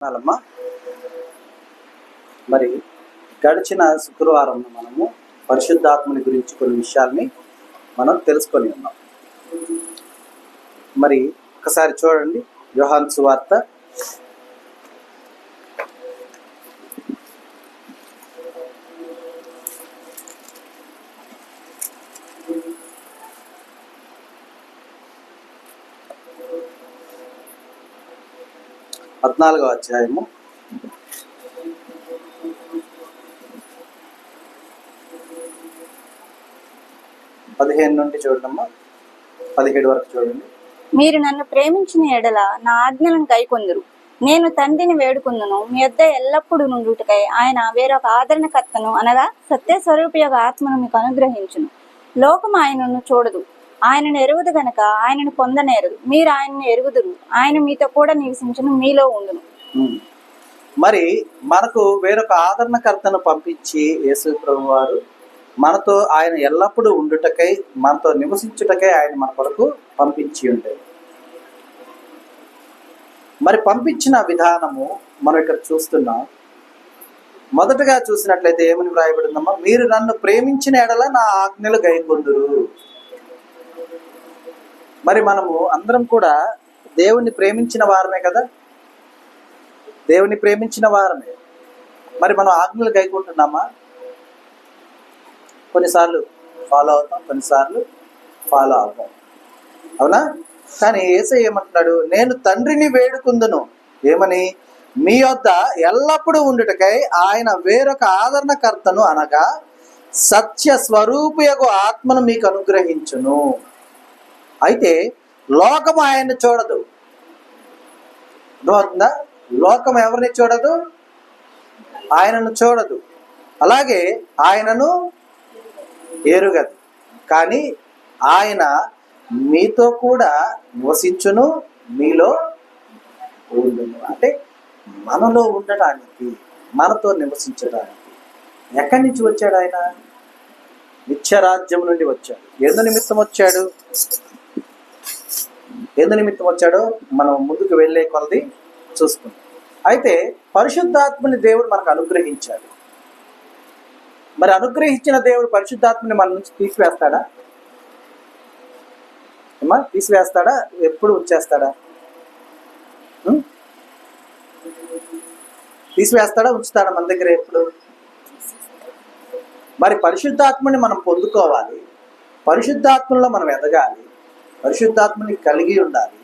అమ్మా మరి గడిచిన శుక్రవారం మనము పరిశుద్ధాత్మని గురించి కొన్ని విషయాల్ని మనం తెలుసుకొని ఉన్నాం. మరి ఒకసారి చూడండి, యోహాను సువార్త 14వ అధ్యాయము 15 నుండి చూడమ్మా, 17 వరకు చూడండి. మీరు నన్ను ప్రేమించిన ఎడల నా ఆజ్ఞలను గైకొందురు. నేను తండ్రిని వేడుకుందును, మీ యొద్ద ఎల్లప్పుడూ నుండుటకై ఆయన వేరొక ఆదరణకర్తను అనగా సత్యస్వరూపి యొక్క ఆత్మను మీకు అనుగ్రహించును. లోకం ఆయనను చూడదు, ఆయనను ఎరుగుదు గనక ఆయనను పొందనేరదు. మీరు ఆయనను ఎరుగుదురు, ఆయన మీతో కూడా నివసించును, మీలో ఉండును. మరి మనకు వేరొక ఆదరణకర్తను పంపించి యేసు ప్రభువు వారు మనతో ఆయన ఎల్లప్పుడూ ఉండుటకై, మనతో నివసించుటకై ఆయన మన కొరకు పంపించి ఉండేది. మరి పంపించిన విధానము మనం ఇక్కడ చూస్తున్నాం. మొదటగా చూసినట్లయితే ఏమని వ్రాయబడిందమ్మా? మీరు నన్ను ప్రేమించిన ఎడల నా ఆజ్ఞలు గైకొందురు. మరి మనము అందరం కూడా దేవుణ్ణి ప్రేమించిన వారమే కదా, దేవుని ప్రేమించిన వారమే. మరి మనం ఆజ్ఞలు గైకుంటున్నామా? కొన్నిసార్లు ఫాలో అవుతాం, కొన్నిసార్లు ఫాలో అవుతాం, అవునా? కానీ యేసయ్య ఏమంటున్నాడు? నేను తండ్రిని వేడుకుందును, ఏమని? మీ యొద్ద ఎల్లప్పుడూ ఉండుటకై ఆయన వేరొక ఆదరణకర్తను అనగా సత్య స్వరూపియగు ఆత్మను మీకు అనుగ్రహించును. అయితే లోకం ఆయన్ని చూడదు. అర్థమవుతుందా? లోకం ఎవరిని చూడదు? ఆయనను చూడదు. అలాగే ఆయనను ఎరుగదు. కానీ ఆయన మీతో కూడా నివసించును, మీలో ఉండును. అంటే మనలో ఉండటానికి, మనతో నివసించడానికి. ఎక్కడి నుంచి వచ్చాడు ఆయన? నిత్యరాజ్యం నుండి వచ్చాడు. ఎందు నిమిత్తం వచ్చాడు? ఎందు నిమిత్తం వచ్చాడో మనం ముందుకు వెళ్ళే కొలది చూసుకుంటాం. అయితే పరిశుద్ధాత్మని దేవుడు మనకు అనుగ్రహించాడు. మరి అనుగ్రహించిన దేవుడు పరిశుద్ధాత్మని మన నుంచి తీసివేస్తాడా? అమ్మా, తీసివేస్తాడా? ఎప్పుడు ఉంచేస్తాడా? తీసివేస్తాడా, ఉంచుతాడా మన దగ్గర ఎప్పుడు? మరి పరిశుద్ధాత్మని మనం పొందుకోవాలి, పరిశుద్ధాత్మలో మనం ఎదగాలి, పరిశుద్ధాత్మని కలిగి ఉండాలి.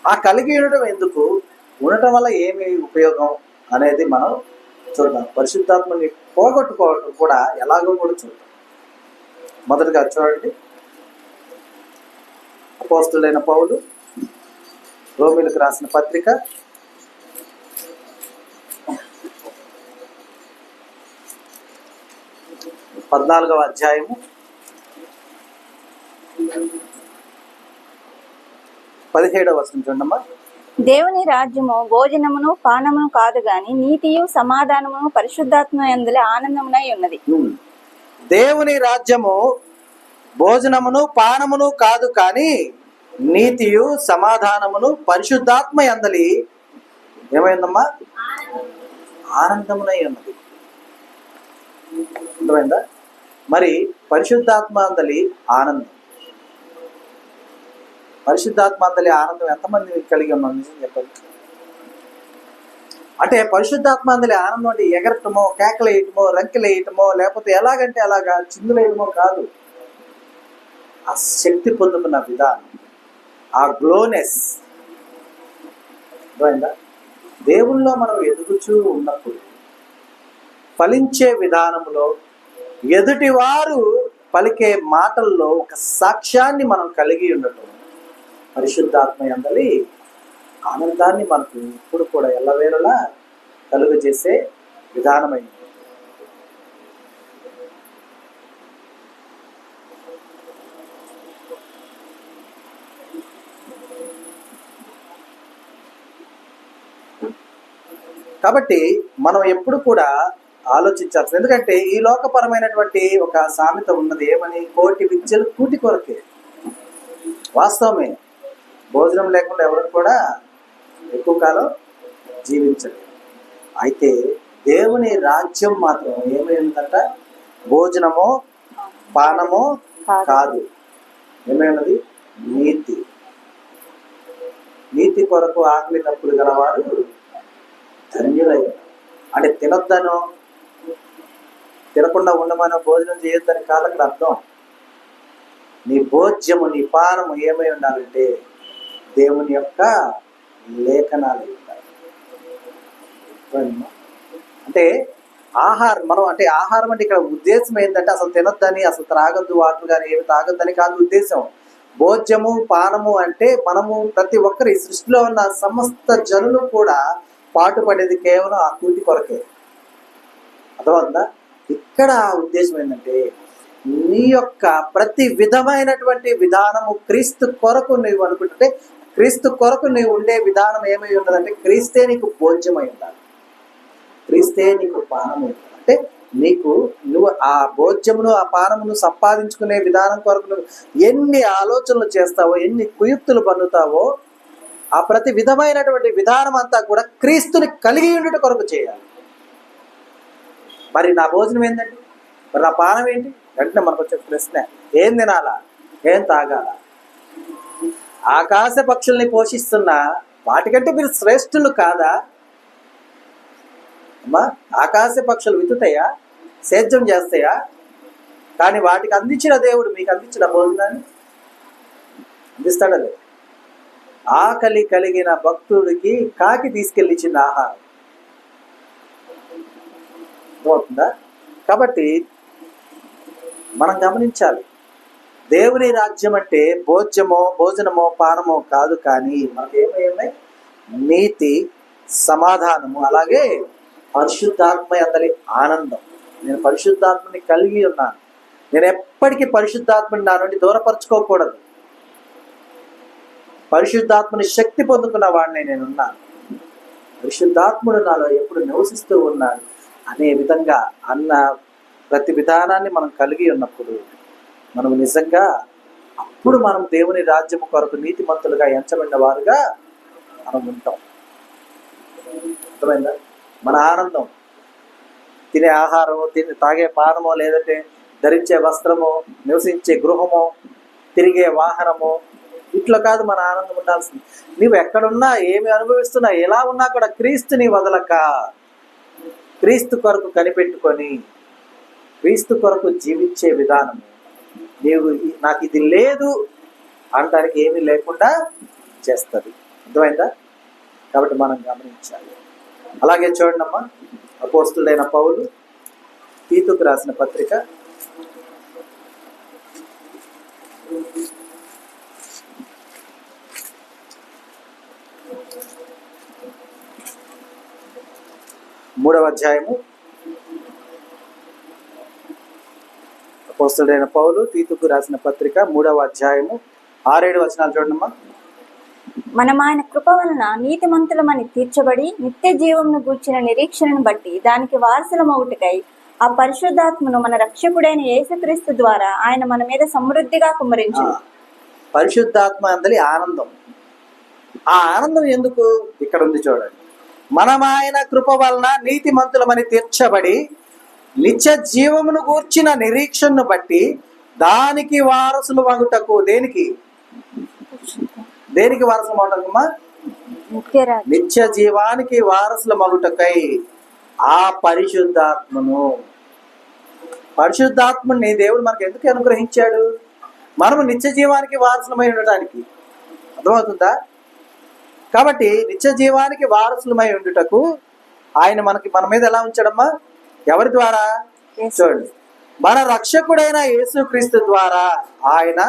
ఆ కలిగి ఉండడం ఎందుకు, ఉండటం వల్ల ఏమి ఉపయోగం అనేది మనం చూద్దాం. పరిశుద్ధాత్మని పోగొట్టుకోవడం కూడా ఎలాగో కూడా చూద్దాం. మొదటిగా చూడండి, అపోస్తలుడైన పౌలు రోమీయులకు రాసిన పత్రిక 14వ అధ్యాయము 17వ వచనం చూడమ్మా. దేవుని రాజ్యము భోజనమును పానమును కాదు గాని నీతియు సమాధానమును పరిశుద్ధాత్మ యందుల ఆనందమునై ఉన్నది. దేవుని రాజ్యము భోజనమును పానమును కాదు కానీ నీతియు సమాధానమును పరిశుద్ధాత్మ యందలి ఏమైందమ్మా? ఆనందమునై ఉన్నది. అర్థమైందా? మరి పరిశుద్ధాత్మ అందలి ఆనందం, పరిశుద్ధాత్మ అందలి ఆనందం ఎంతమంది కలిగి ఉన్నాం? నిజం చెప్పండి. అంటే పరిశుద్ధాత్మ అందలి ఆనందం అంటే ఎగరటమో, కేకలు వేయటమో, రంకెలు వేయటమో, లేకపోతే ఎలాగంటే అలాగా చిందులు వేయటమో కాదు. ఆ శక్తి పొందుకున్న విధానం, ఆ గ్లోనెస్. అర్థమైందా? దేవుల్లో మనం ఎదుగుచూ ఉన్నప్పుడు ఫలించే విధానంలో, ఎదుటివారు పలికే మాటల్లో ఒక సాక్ష్యాన్ని మనం కలిగి ఉండటం పరిశుద్ధాత్మ యందలి ఆనందాన్ని మనకు ఇప్పుడు కూడా ఎల్లవేళలా కలుగజేసే విధానమైంది. కాబట్టి మనం ఎప్పుడు కూడా ఆలోచించాల్సింది, ఎందుకంటే ఈ లోకపరమైనటువంటి ఒక సామెత ఉన్నది, ఏమని? కోటి విద్యలు కూటి కొరకే. వాస్తవమే, భోజనం లేకుండా ఎవరు కూడా ఎక్కువ కాలం జీవించలేరు. అయితే దేవుని రాజ్యం మాత్రం ఏమై ఉందంట? భోజనమో పానమో కాదు. ఏమై ఉన్నది? నీతి. నీతి కొరకు ఆకలి తప్పులు గలవారు ధన్యులై. అంటే తినొద్దనో తినకుండా ఉండమనో భోజనం చేయొద్దని కాదు అక్కడ అర్థం. నీ భోజ్యము నీ పానము ఏమై ఉండాలంటే దేవుని యొక్క లేఖనాలు ఉండాలి. అంటే ఆహారం మనం అంటే ఆహారం అంటే ఇక్కడ ఉద్దేశం ఏంటంటే అసలు తినొద్దని, అసలు త్రాగొద్దు, వాటర్ కానీ ఏమి తాగొద్దని కాదు ఉద్దేశం. భోజ్యము పానము అంటే మనము ప్రతి ఒక్కరి సృష్టిలో ఉన్న సమస్త జనులు కూడా పాటుపడేది కేవలం ఆ కూటి కొరకే. అర్థమవుతుందా? ఇక్కడ ఉద్దేశం ఏంటంటే నీ యొక్క ప్రతి విధమైనటువంటి విధానము క్రీస్తు కొరకు నువ్వు అనుకుంటుంటే, క్రీస్తు కొరకు నువ్వు ఉండే విధానం ఏమై ఉన్నదంటే క్రీస్తే నీకు భోజ్యమై ఉండాలి, క్రీస్తే నీకు పానము. అంటే నువ్వు ఆ భోజ్యమును ఆ పానమును సంపాదించుకునే విధానం కొరకు నువ్వు ఎన్ని ఆలోచనలు చేస్తావో, ఎన్ని కుయుక్తులు పన్నుతావో, ఆ ప్రతి విధమైనటువంటి విధానం అంతా కూడా క్రీస్తుని కలిగి ఉండుట కొరకు చేయాలి. మరి నా భోజనం ఏంటండి? మరి నా పానం ఏంటి? వెంటనే మనకు వచ్చే ప్రశ్న, ఏం తినాలా, ఏం తాగాల? ఆకాశ పక్షుల్ని పోషిస్తున్న వాటికంటే మీరు శ్రేష్ఠులు కాదా? అమ్మా, ఆకాశ పక్షులు విత్తుతాయా, సేద్యం చేస్తాయా? కానీ వాటికి అందించిన దేవుడు మీకు అందించిన భోజనాన్ని అందిస్తాడా లేదు? ఆకలి కలిగిన భక్తుడికి కాకి తీసుకెళ్ళిచ్చిన ఆహారం అవుతుందా? కాబట్టి మనం గమనించాలి, దేవుని రాజ్యం అంటే భోజనమో పానమో కాదు, కానీ మనకి ఏమై నీతి, సమాధానము, అలాగే పరిశుద్ధాత్మ అందరి ఆనందం. నేను పరిశుద్ధాత్మని కలిగి ఉన్నాను. నేను ఎప్పటికీ పరిశుద్ధాత్మని నా నుండి దూరపరచుకోకూడదు. పరిశుద్ధాత్మని శక్తి పొందుకున్న వాడిని నేనున్నాను. పరిశుద్ధాత్ముడు నాలో ఎప్పుడు నివసిస్తూ ఉన్నాడు అనే విధంగా అన్న ప్రతి విధానాన్ని మనం కలిగి ఉన్నప్పుడు మనం నిజంగా అప్పుడు మనం దేవుని రాజ్యము కొరకు నీతిమంతులుగా ఎంచబడిన వారుగా మనం ఉంటాం. అర్థమైందా? మన ఆనందం తినే ఆహారమో, తాగే పానమో, లేదంటే ధరించే వస్త్రమో, నివసించే గృహమో, తిరిగే వాహనమో, ఇట్లా కాదు మన ఆనందం ఉండాల్సింది. నువ్వు ఎక్కడున్నా, ఏమి అనుభవిస్తున్నా, ఎలా ఉన్నా కూడా క్రీస్తుని వదలక, క్రీస్తు కొరకు కనిపెట్టుకొని క్రీస్తు కొరకు జీవించే విధానము. నీవు నాకు ఇది లేదు అనడానికి ఏమీ లేకుండా చేస్తుంది. అర్థమైందా? కాబట్టి మనం గమనించాలి. అలాగే చూడండమ్మా, అపోస్తుడైన పౌలు తీతుకు రాసిన పత్రిక 3వ అధ్యాయము. అపోస్తుడైన పౌలు తీతుకు రాసిన పత్రిక 3వ అధ్యాయము 6-7 వచనాలు చూడండమ్మా. మనం ఆయన కృప వలన నీతిమంతులమని తీర్చబడి నిత్య జీవమును గూర్చిన నిరీక్షణను బట్టి దానికి వారసులమవుటకై ఆ పరిశుద్ధాత్మను మన రక్షకుడైన యేసుక్రీస్తు ద్వారా ఆయన మన మీద సమృద్ధిగా కుమ్మరించు. పరిశుద్ధాత్మ అందలి ఆనందం. ఆ ఆనందం ఎందుకు? ఇక్కడ ఉంది చూడండి. మనం ఆయన కృప వలన నీతిమంతులమని తీర్చబడి నిత్య జీవమును గూర్చిన నిరీక్షణను బట్టి దానికి వారసులు మగుటకు. దేనికి వారసులు మగుటకమ్మా? నిత్య జీవానికి వారసులు మగుటకై ఆ పరిశుద్ధాత్మని దేవుడు మనకు ఎందుకు అనుగ్రహించాడు? మనము నిత్య జీవానికి వారసులమై ఉండటానికి. అర్థమవుతుందా? కాబట్టి నిత్య జీవానికి వారసులమై ఉండుటకు ఆయన మన మీద ఎలా ఉంచాడమ్మా? ఎవరి ద్వారా? చూడండి, మన రక్షకుడైన యేసుక్రీస్తు ద్వారా ఆయన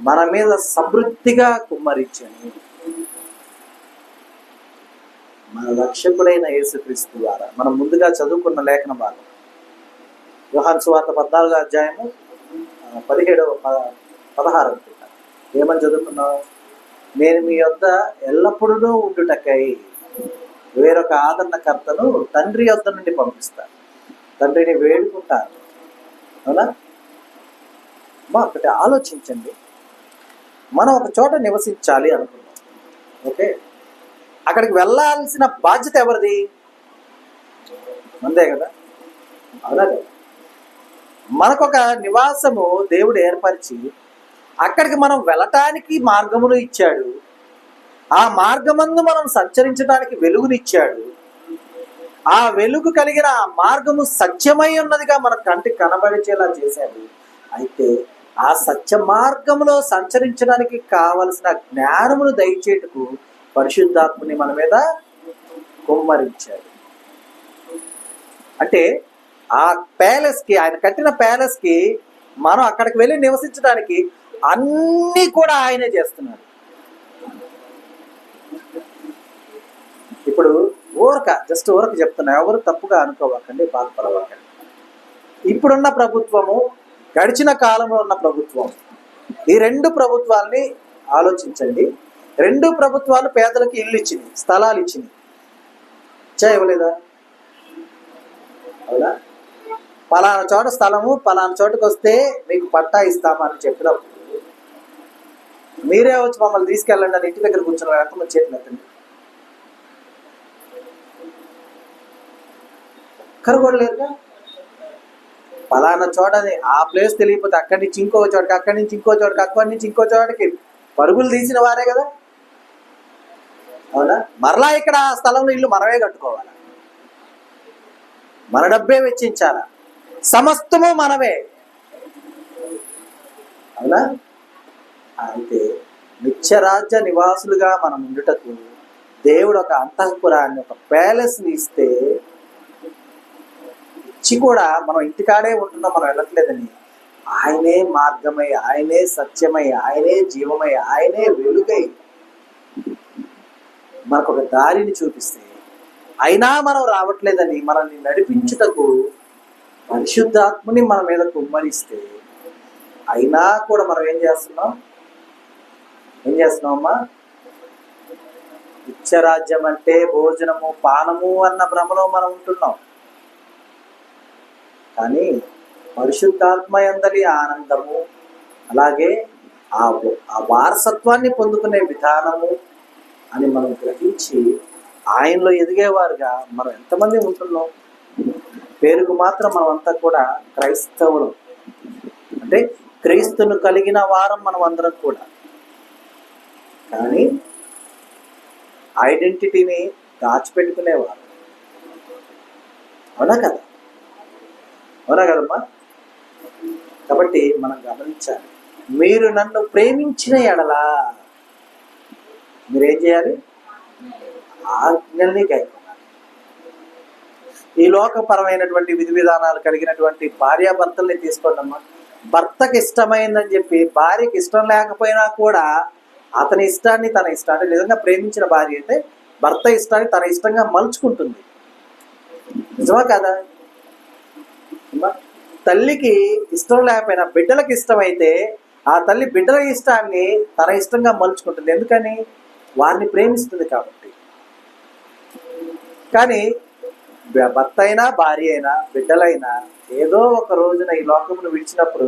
మన మీద సమృద్ధిగా కుమ్మరించాడు. మన రక్షకుడైన యేసుక్రీస్తు ద్వారా. మనం ముందుగా చదువుకున్న లేఖన భాగం యోహాను సువార్త 14వ అధ్యాయము 17-16 ఏమని చదువుకున్నావు? నేను మీ యొద్ద ఎల్లప్పుడూ ఉండుటకై వేరొక ఆదరణకర్తను తండ్రి యొద్ద నుండి పంపిస్తాను. తండ్రిని వేడుకుంటాను. అవునా? ఒకటి ఆలోచించండి. మనం ఒక చోట నివసించాలి అనుకున్నాం. ఓకే, అక్కడికి వెళ్ళాల్సిన బాధ్యత ఎవరిది? అంతే కదా, అవునా కదా? మనకొక నివాసము దేవుడు ఏర్పరిచి అక్కడికి మనం వెళ్ళటానికి మార్గమును ఇచ్చాడు. ఆ మార్గమందు మనం సంచరించడానికి వెలుగునిచ్చాడు. ఆ వెలుగు కలిగిన ఆ మార్గము సత్యమై ఉన్నదిగా మన కంటికి కనబడిచేలా చేశాడు. అయితే ఆ సత్య మార్గములో సంచరించడానికి కావలసిన జ్ఞానమును దయచేటుకు పరిశుద్ధాత్మని మన మీద కుమ్మరించాడు. అంటే ఆ ప్యాలెస్కి, ఆయన కట్టిన ప్యాలెస్కి మనం అక్కడికి వెళ్ళి నివసించడానికి అన్నీ కూడా ఆయనే చేస్తున్నాడు. ఇప్పుడు జస్ట్ ఊరక చెప్తున్నా, ఎవరు తప్పుగా అనుకోవకండి, బాధపడవకండి. ఇప్పుడున్న ప్రభుత్వము, గడిచిన కాలంలో ఉన్న ప్రభుత్వం, ఈ రెండు ప్రభుత్వాల్ని ఆలోచించండి. రెండు ప్రభుత్వాలు పేదలకు ఇల్లు ఇచ్చినాయి, స్థలాలు ఇచ్చినాయి. ఇవ్వలేదా? అవునా? పలానా చోట స్థలము, పలానా చోటుకు వస్తే మీకు పట్టా ఇస్తామని చెప్పినప్పుడు మీరే వచ్చి మమ్మల్ని తీసుకెళ్ళండి అని ఇంటి దగ్గర కూర్చున్న ఎంతమంది చేతులు ఎత్తండి. ఒక్కరు కూడా లేరుగా. పలానా చోటని ఆ ప్లేస్ తెలియకపోతే అక్కడి నుంచి ఇంకో చోటకి, అక్కడి నుంచి ఇంకో చోటకి, అక్కడి నుంచి ఇంకో చోటకి పరుగులు తీసిన వారే కదా. అవునా? మరలా ఇక్కడ ఆ స్థలంలో ఇల్లు మనమే కట్టుకోవాలి, మన డబ్బే వెచ్చించాల, సమస్తము మనమే. అవునా? అయితే నిత్యరాజ్య నివాసులుగా మనం ఉండుటకు దేవుడు ఒక అంతఃపురాన్ని, ఒక ప్యాలెస్ని ఇస్తే, ఇచ్చి కూడా మనం ఇంటికాడే ఉంటున్నాం, మనం వెళ్ళట్లేదని, ఆయనే మార్గమై, ఆయనే సత్యమై, ఆయనే జీవమై, ఆయనే వెలుగై మనకు ఒక దారిని చూపిస్తే, అయినా మనం రావట్లేదని మనల్ని నడిపించుటకు పరిశుద్ధాత్మని మన మీద కుమ్మరిస్తే, అయినా కూడా మనం ఏం చేస్తున్నామమ్మా? నిత్యరాజ్యం అంటే భోజనము పానము అన్న భ్రమలో మనం ఉంటున్నాం. కానీ పరిశుద్ధాత్మ యందలి ఆనందము, అలాగే ఆ వారసత్వాన్ని పొందుకునే విధానము అని మనం గ్రహించి ఆయనలో ఎదిగేవారుగా మనం ఎంతమంది ఉంటున్నాం? పేరుకు మాత్రం మనమంతా కూడా క్రైస్తవులు, అంటే క్రీస్తును కలిగిన వారం మనం అందరం కూడా. కానీ ఐడెంటిటీని దాచిపెట్టుకునేవారు. అవునా కదా? అవునా కదమ్మా? కాబట్టి మనం గమనించాలి, మీరు నన్ను ప్రేమించిన ఎడలా మీరేం చేయాలి? ఆజ్ఞల్ని గైకొనాలి. ఈ లోకపరమైనటువంటి విధి విధానాలు కలిగినటువంటి భార్యాభర్తల్ని తీసుకోండి అమ్మా. భర్తకి ఇష్టమైందని చెప్పి భార్యకి ఇష్టం లేకపోయినా కూడా అతని ఇష్టాన్ని తన ఇష్టాన్ని, అంటే నిజంగా ప్రేమించిన భార్య అయితే భర్త ఇష్టాన్ని తన ఇష్టంగా మలుచుకుంటుంది. నిజమా కదా? తల్లికి ఇష్టం లేకపోయినా బిడ్డలకు ఇష్టమైతే ఆ తల్లి బిడ్డల ఇష్టాన్ని తన ఇష్టంగా మలుచుకుంటుంది. ఎందుకని? వారిని ప్రేమిస్తుంది కాబట్టి. కానీ భర్త అయినా, భార్య అయినా, బిడ్డలైనా ఏదో ఒక రోజున ఈ లోకమును విడిచినప్పుడు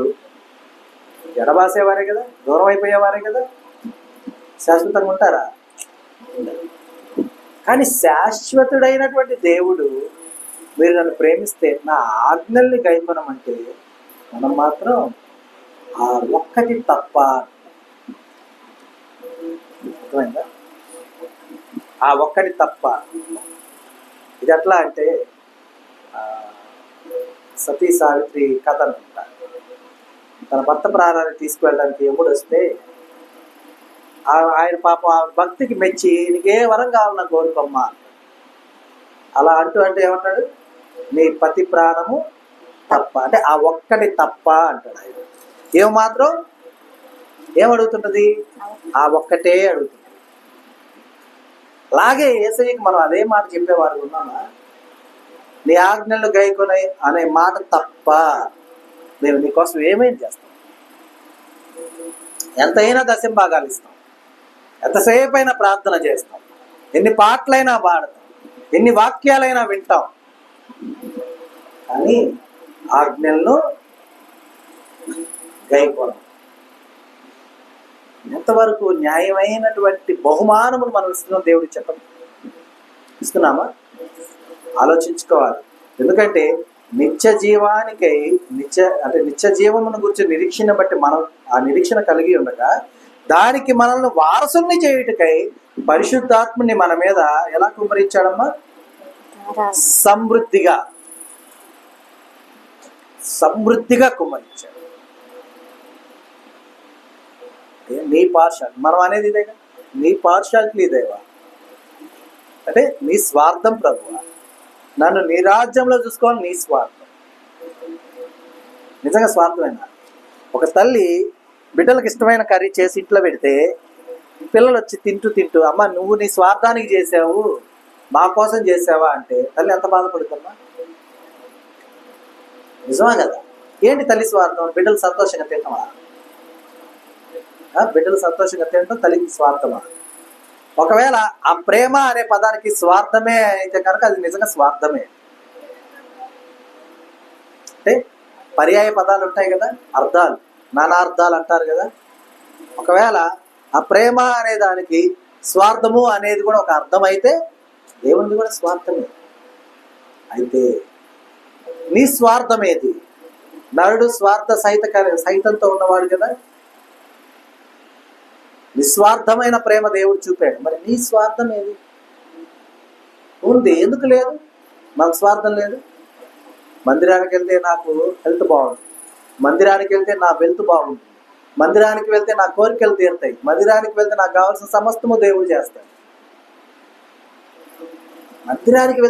ఎడబాసేవారే కదా, దూరం అయిపోయేవారే కదా. శాశ్వతంగా ఉంటారా? కానీ శాశ్వతుడైనటువంటి దేవుడు, మీరు నన్ను ప్రేమిస్తే నా ఆజ్ఞల్ని గైకొనమంటే మనం మాత్రం ఆ ఒక్కటి తప్ప. అర్థమైందా? ఆ ఒక్కటి తప్ప. ఇది ఎట్లా అంటే సతీ సావిత్రి కథ అనుకుంటా. తన భర్త ప్రాణాన్ని తీసుకువెళ్ళడానికి యముడు వస్తే ఆయన పాపం ఆ భక్తికి మెచ్చి, నీకే వరం కావాలన్నా కోరుకోమ్మా అలా అంటే ఏమంటాడు? నీ పతి ప్రాణము తప్ప, అంటే ఆ ఒక్కటి తప్ప అంటాడు ఆయన. ఏమాత్రం ఏమడుగుతుంటది? ఆ ఒక్కటే అడుగుతుంది. అలాగే యేసయ్యకి మనం అదే మాట చెప్పేవారు ఉన్నామా? నీ ఆజ్ఞలు గైకొనే అనే మాట తప్ప మేము నీకోసం ఏమేమి చేస్తాం? ఎంతైనా దశంభాగాలు ఇస్తాం, ఎంతసేపు అయినా ప్రార్థన చేస్తాం, ఎన్ని పాటలైనా పాడతాం, ఎన్ని వాక్యాలైనా వింటాం. కానీ ఆజ్ఞలను గైకొనం. ఎంతవరకు న్యాయమైనటువంటి బహుమానములు మనం ఇస్తున్నాం దేవుడికి చెప్పండి. ఇస్తున్నామా? ఆలోచించుకోవాలి. ఎందుకంటే నిత్య జీవానికై నిత్య జీవమును గురించి నిరీక్షణ బట్టి మనం ఆ నిరీక్షణ కలిగి ఉండగా దానికి మనల్ని వారసుల్ని చేయుటకై పరిశుద్ధాత్మని మన మీద ఎలా కుమ్మరించాడమ్మా? సమృద్ధిగా కుమ్మరించాడు. నీ పార్షాలిటీ మనం అనేది ఇదేగా, నీ పార్షాలిటీ ఇదేవా అంటే నీ స్వార్థం ప్రభువా, నన్ను నీ రాజ్యంలో చూసుకోవాలి, నీ స్వార్థం. నిజంగా స్వార్థమైనా ఒక తల్లి బిడ్డలకు ఇష్టమైన కర్రీ చేసి ఇంట్లో పెడితే పిల్లలు వచ్చి తింటూ అమ్మ నువ్వు నీ స్వార్థానికి చేసావు, మా కోసం చేసావా అంటే తల్లి ఎంత బాధపడుతుందా? నిజమా కదా? ఏంటి తల్లి స్వార్థం? బిడ్డలు సంతోషంగా తింటామా? బిడ్డలు సంతోషంగా తినటం తల్లికి స్వార్థమా? ఒకవేళ ఆ ప్రేమ అనే పదానికి స్వార్థమే అయితే కనుక అది నిజంగా స్వార్థమే. అంటే పర్యాయ పదాలు ఉంటాయి కదా, అర్థాలు, నానార్థాలు అంటారు కదా. ఒకవేళ ఆ ప్రేమ అనే దానికి స్వార్థము అనేది కూడా ఒక అర్థం అయితే దేవునిది కూడా స్వార్థమే. అయితే నీ స్వార్థం ఏది? నరుడు స్వార్థ సహితంతో ఉన్నవాడు కదా. నిస్వార్థమైన ప్రేమ దేవుడు చూపాడు. మరి నీ స్వార్థం ఏది? ఉంది, ఎందుకు లేదు? మనకు స్వార్థం లేదు. మందిరానికి వెళ్తే నాకు హెల్త్ బాగుంటుంది, మందిరానికి వెళ్తే నా వెల్త్ బాగుంటుంది, మందిరానికి వెళ్తే నా కోరికలు తీరుతాయి, మందిరానికి వెళ్తే నాకు కావాల్సిన సమస్తము దేవుడు చేస్తాడు. మందిరానికి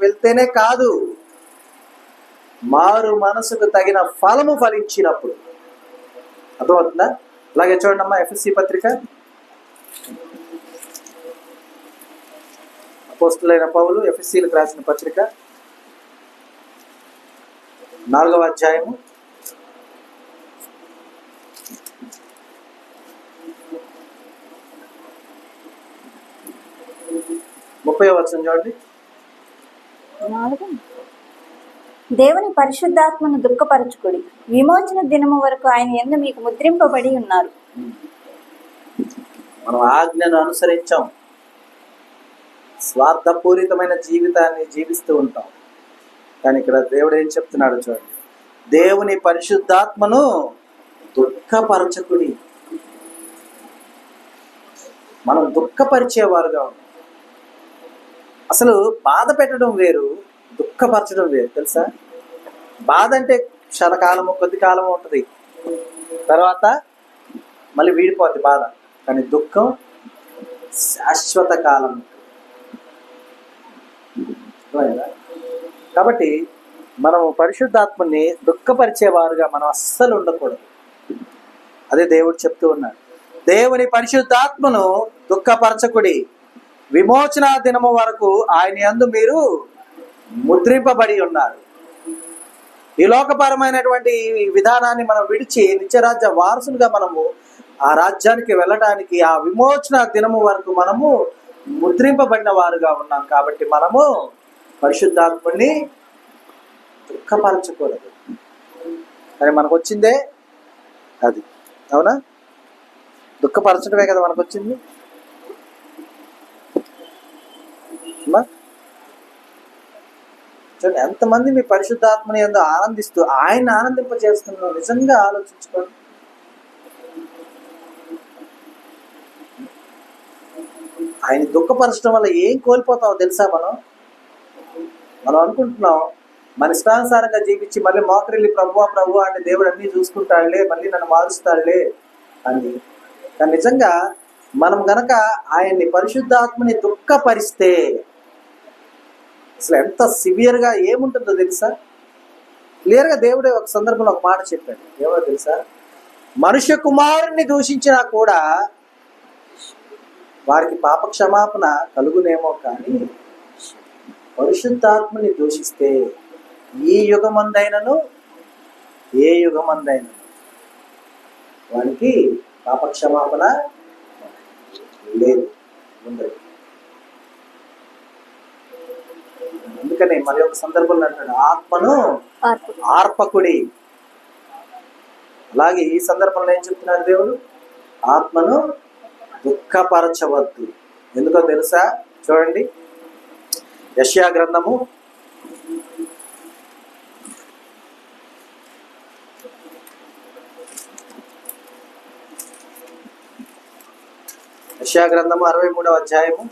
వెళ్తేనే కాదు, మారు మనసుకు తగిన ఫలము ఫలించినప్పుడు. అర్థమవుతుందా? అలాగే చూడండి అమ్మా, ఎఫ్ఎస్సి పత్రిక, అపోస్తలుడైన పౌలు ఎఫ్ఎస్సీలకు రాసిన పత్రిక 4వ అధ్యాయము 30వ వచనం చూడండి. దేవుని పరిశుద్ధాత్మను దుఃఖపరచుకుడి, విమోచన దినము వరకు ఆయన యందు మీకు ముద్రింపబడి ఉన్నారు. మనం ఆజ్ఞను అనుసరించాం, స్వార్థపూరితమైన జీవితాన్ని జీవిస్తూ ఉంటాం. కానీ ఇక్కడ దేవుడు ఏం చెప్తున్నాడు చూడండి, దేవుని పరిశుద్ధాత్మను దుఃఖపరచకుడి. మనం దుఃఖపరిచేవారుగా ఉన్నాం. అసలు బాధ పెట్టడం వేరు, దుఃఖపరచడం వేరు, తెలుసా? బాధ అంటే క్షణకాలము, కొద్ది కాలము ఉంటుంది, తర్వాత మళ్ళీ వీడిపోద్ది బాధ. కానీ దుఃఖం శాశ్వత కాలం. కాబట్టి మనము పరిశుద్ధాత్మని దుఃఖపరిచేవారుగా మనం అస్సలు ఉండకూడదు. అదే దేవుడు చెప్తూ ఉన్నాడు, దేవుని పరిశుద్ధాత్మను దుఃఖపరచకుడి, విమోచన దినము వరకు ఆయన యందు మీరు ముద్రింపబడి ఉన్నారు. ఈ లోకపరమైనటువంటి విధానాన్ని మనం విడిచి నిత్యరాజ్య వారసులుగా మనము ఆ రాజ్యానికి వెళ్ళడానికి ఆ విమోచన దినము వరకు మనము ముద్రింపబడిన వారుగా ఉన్నాం. కాబట్టి మనము పరిశుద్ధాత్మని దుఃఖపరచకూడదు. కానీ మనకు వచ్చిందే అది, అవునా? దుఃఖపరచడమే కదా మనకు వచ్చింది. చూడండి, ఎంతమంది మీ పరిశుద్ధాత్మని యందు ఆనందిస్తూ ఆయన ఆనందింపజేస్తున్నారు. నిజంగా ఆలోచించుకోండి. ఆయన దుఃఖపరచడం వల్ల ఏం కోల్పోతామో తెలుసా? మనం అనుకుంటున్నాం మన ఇష్టానుసారంగా జీవించి మళ్ళీ మోకరిల్లి ప్రభు అంటే దేవుడు అన్నీ చూసుకుంటాడులే, మళ్ళీ నన్ను మారుస్తాడులే అని. కానీ నిజంగా మనం గనక ఆయన్ని పరిశుద్ధాత్మని దుఃఖపరిస్తే అసలు ఎంత సివియర్గా ఏముంటుందో తెలుసా? క్లియర్గా దేవుడే ఒక సందర్భంలో ఒక మాట చెప్పాడు. ఏమో తెలుసా? మనుష్య కుమారుణ్ణి దూషించినా కూడా వారికి పాప క్షమాపణ కలుగునేమో, కానీ పరిశుద్ధాత్మని దూషిస్తే ఈ యుగమందైనను ఏ యుగమందైనను వారికి పాప క్షమాపణ లేదు, ఉండదు. అందుకనే మరి ఒక సందర్భంలో అంటాడు, ఆత్మను ఆర్పకుడి. అలాగే ఈ సందర్భంలో ఏం చెప్తున్నాడు దేవుడు? ఆత్మను దుఃఖపరచవద్దు. ఎందుకో తెలుసా? చూడండి, యెషయా గ్రంథము 63వ అధ్యాయము.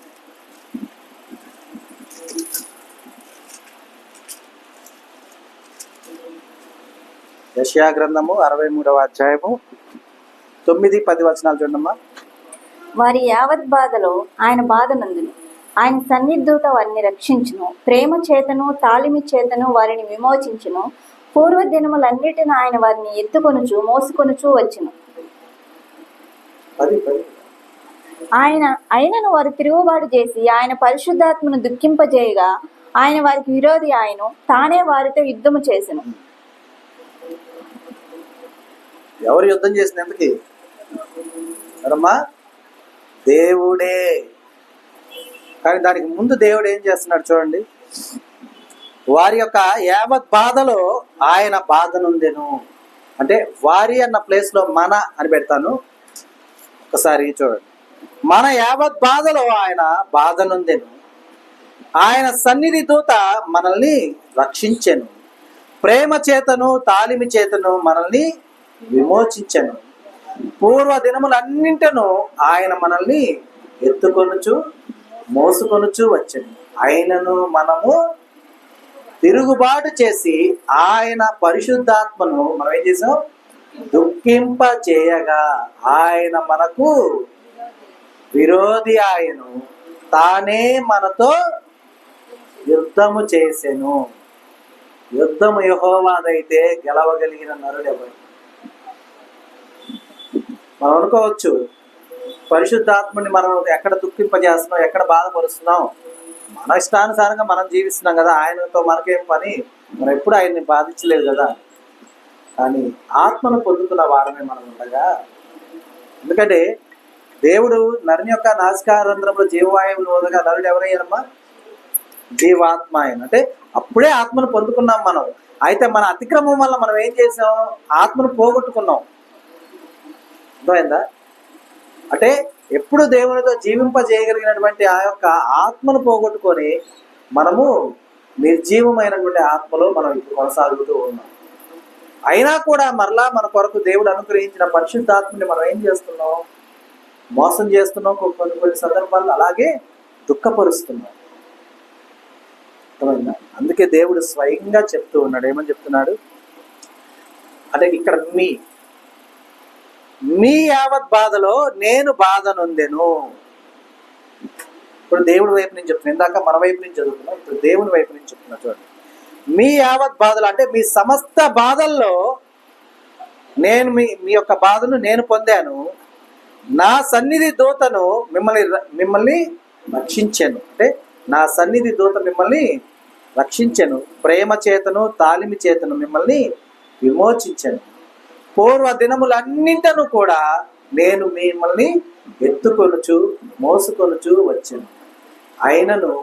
యెషయా గ్రంథము 63వ అధ్యాయము 9-10 వచనాలు చూడమ్మా. వారి యావత్ బాధలో ఆయన బాధ నందును, ఆయన సన్నిధూత వారిని రక్షించును, ప్రేమ చేతను తాళిమి చేతను వారిని విమోచించును. పూర్వ దినములన్నిటిని ఆయన వారిని ఎత్తుకొనుచు మోసుకొనుచు వచ్చును. ఆయనను వారు తిరుగుబాటు చేసి ఆయన పరిశుద్ధాత్మను దుఃఖింపజేయగా ఆయన వారికి విరోధి ఆయను, తానే వారితో యుద్ధము చేసెను. ఎవరు యుద్ధం చేసిన ఎందుకు అమ్మా? దేవుడే. కానీ దానికి ముందు దేవుడు ఏం చేస్తున్నాడు చూడండి, వారి యొక్క యావత్ బాధలో ఆయన బాధ నుండెను. అంటే వారి అన్న ప్లేస్లో మన అని పెడతాను, ఒకసారి చూడండి. మన యావత్ బాధలో ఆయన బాధ నుండెను, ఆయన సన్నిధి దూత మనల్ని రక్షించెను, ప్రేమ చేతను తాలిమి చేతను మనల్ని విమోచించెను. పూర్వ దినములన్నింటను ఆయన మనల్ని ఎత్తుకొనుచు మోసుకొనుచు వచ్చెను. ఆయనను మనము తిరుగుబాటు చేసి ఆయన పరిశుద్ధాత్మను మనం ఏం చేసాం? దుఃఖింప చేయగా ఆయన మనకు విరోధి ఆయను, తానే మనతో యుద్ధము చేసెను. యుద్ధము యెహోవాదైతే గెలవగలిగిన నరుడు ఎవరు? మనం అనుకోవచ్చు, పరిశుద్ధాత్మని మనం ఎక్కడ దుఃఖింపజేస్తున్నాం, ఎక్కడ బాధపరుస్తున్నాం, మన ఇష్టానుసారంగా మనం జీవిస్తున్నాం కదా, ఆయనతో మనకేం పని, మనం ఎప్పుడు ఆయన్ని బాధించలేదు కదా. కానీ ఆత్మను పొందుతున్న వారమే మనం ఉండగా, ఎందుకంటే దేవుడు నరుని యొక్క నాసికారంధ్రంలో జీవవాయువులు వదగా నరుడు ఎవరయ్యారమ్మా? జీవాత్మ ఆయన. అంటే అప్పుడే ఆత్మను పొందుకున్నాం మనం. అయితే మన అతిక్రమం వల్ల మనం ఏం చేసాం? ఆత్మను పోగొట్టుకున్నాం. అర్థమైందా? అంటే ఎప్పుడు దేవునితో జీవింపజేయగలిగినటువంటి ఆ యొక్క ఆత్మను పోగొట్టుకొని మనము నిర్జీవమైనటువంటి ఆత్మలో మనం ఇప్పుడు కొనసాగుతూ ఉన్నాం. అయినా కూడా మరలా మన కొరకు దేవుడు అనుగ్రహించిన పరిశుద్ధాత్మని మనం ఏం చేస్తున్నాం? మోసం చేస్తున్నాం, కొన్ని సందర్భాల్లో అలాగే దుఃఖపరుస్తున్నాం. అర్థమైందా? అందుకే దేవుడు స్వయంగా చెప్తూ ఉన్నాడు. ఏమని చెప్తున్నాడు అంటే, ఇక్కడ మీ యావత్ బాధలో నేను బాధ నొందెను. ఇప్పుడు దేవుడి వైపు నుంచి చెప్తున్నా, ఇందాక మన వైపు నుంచి చదువుతున్నాం, ఇప్పుడు దేవుని వైపు నుంచి చెప్తున్నా. చూడండి, మీ యావత్ బాధలు అంటే మీ సమస్త బాధల్లో నేను మీ యొక్క బాధను నేను పొందాను. నా సన్నిధి దూతను మిమ్మల్ని రక్షించాను. అంటే నా సన్నిధి దూత మిమ్మల్ని రక్షించాను, ప్రేమ చేతను తాలిమి చేతను మిమ్మల్ని విమోచించాను. పూర్వ దినములన్నింటను కూడా నేను మిమ్మల్ని ఎత్తుకొనుచు మోసుకొనుచు వచ్చాను. అయినను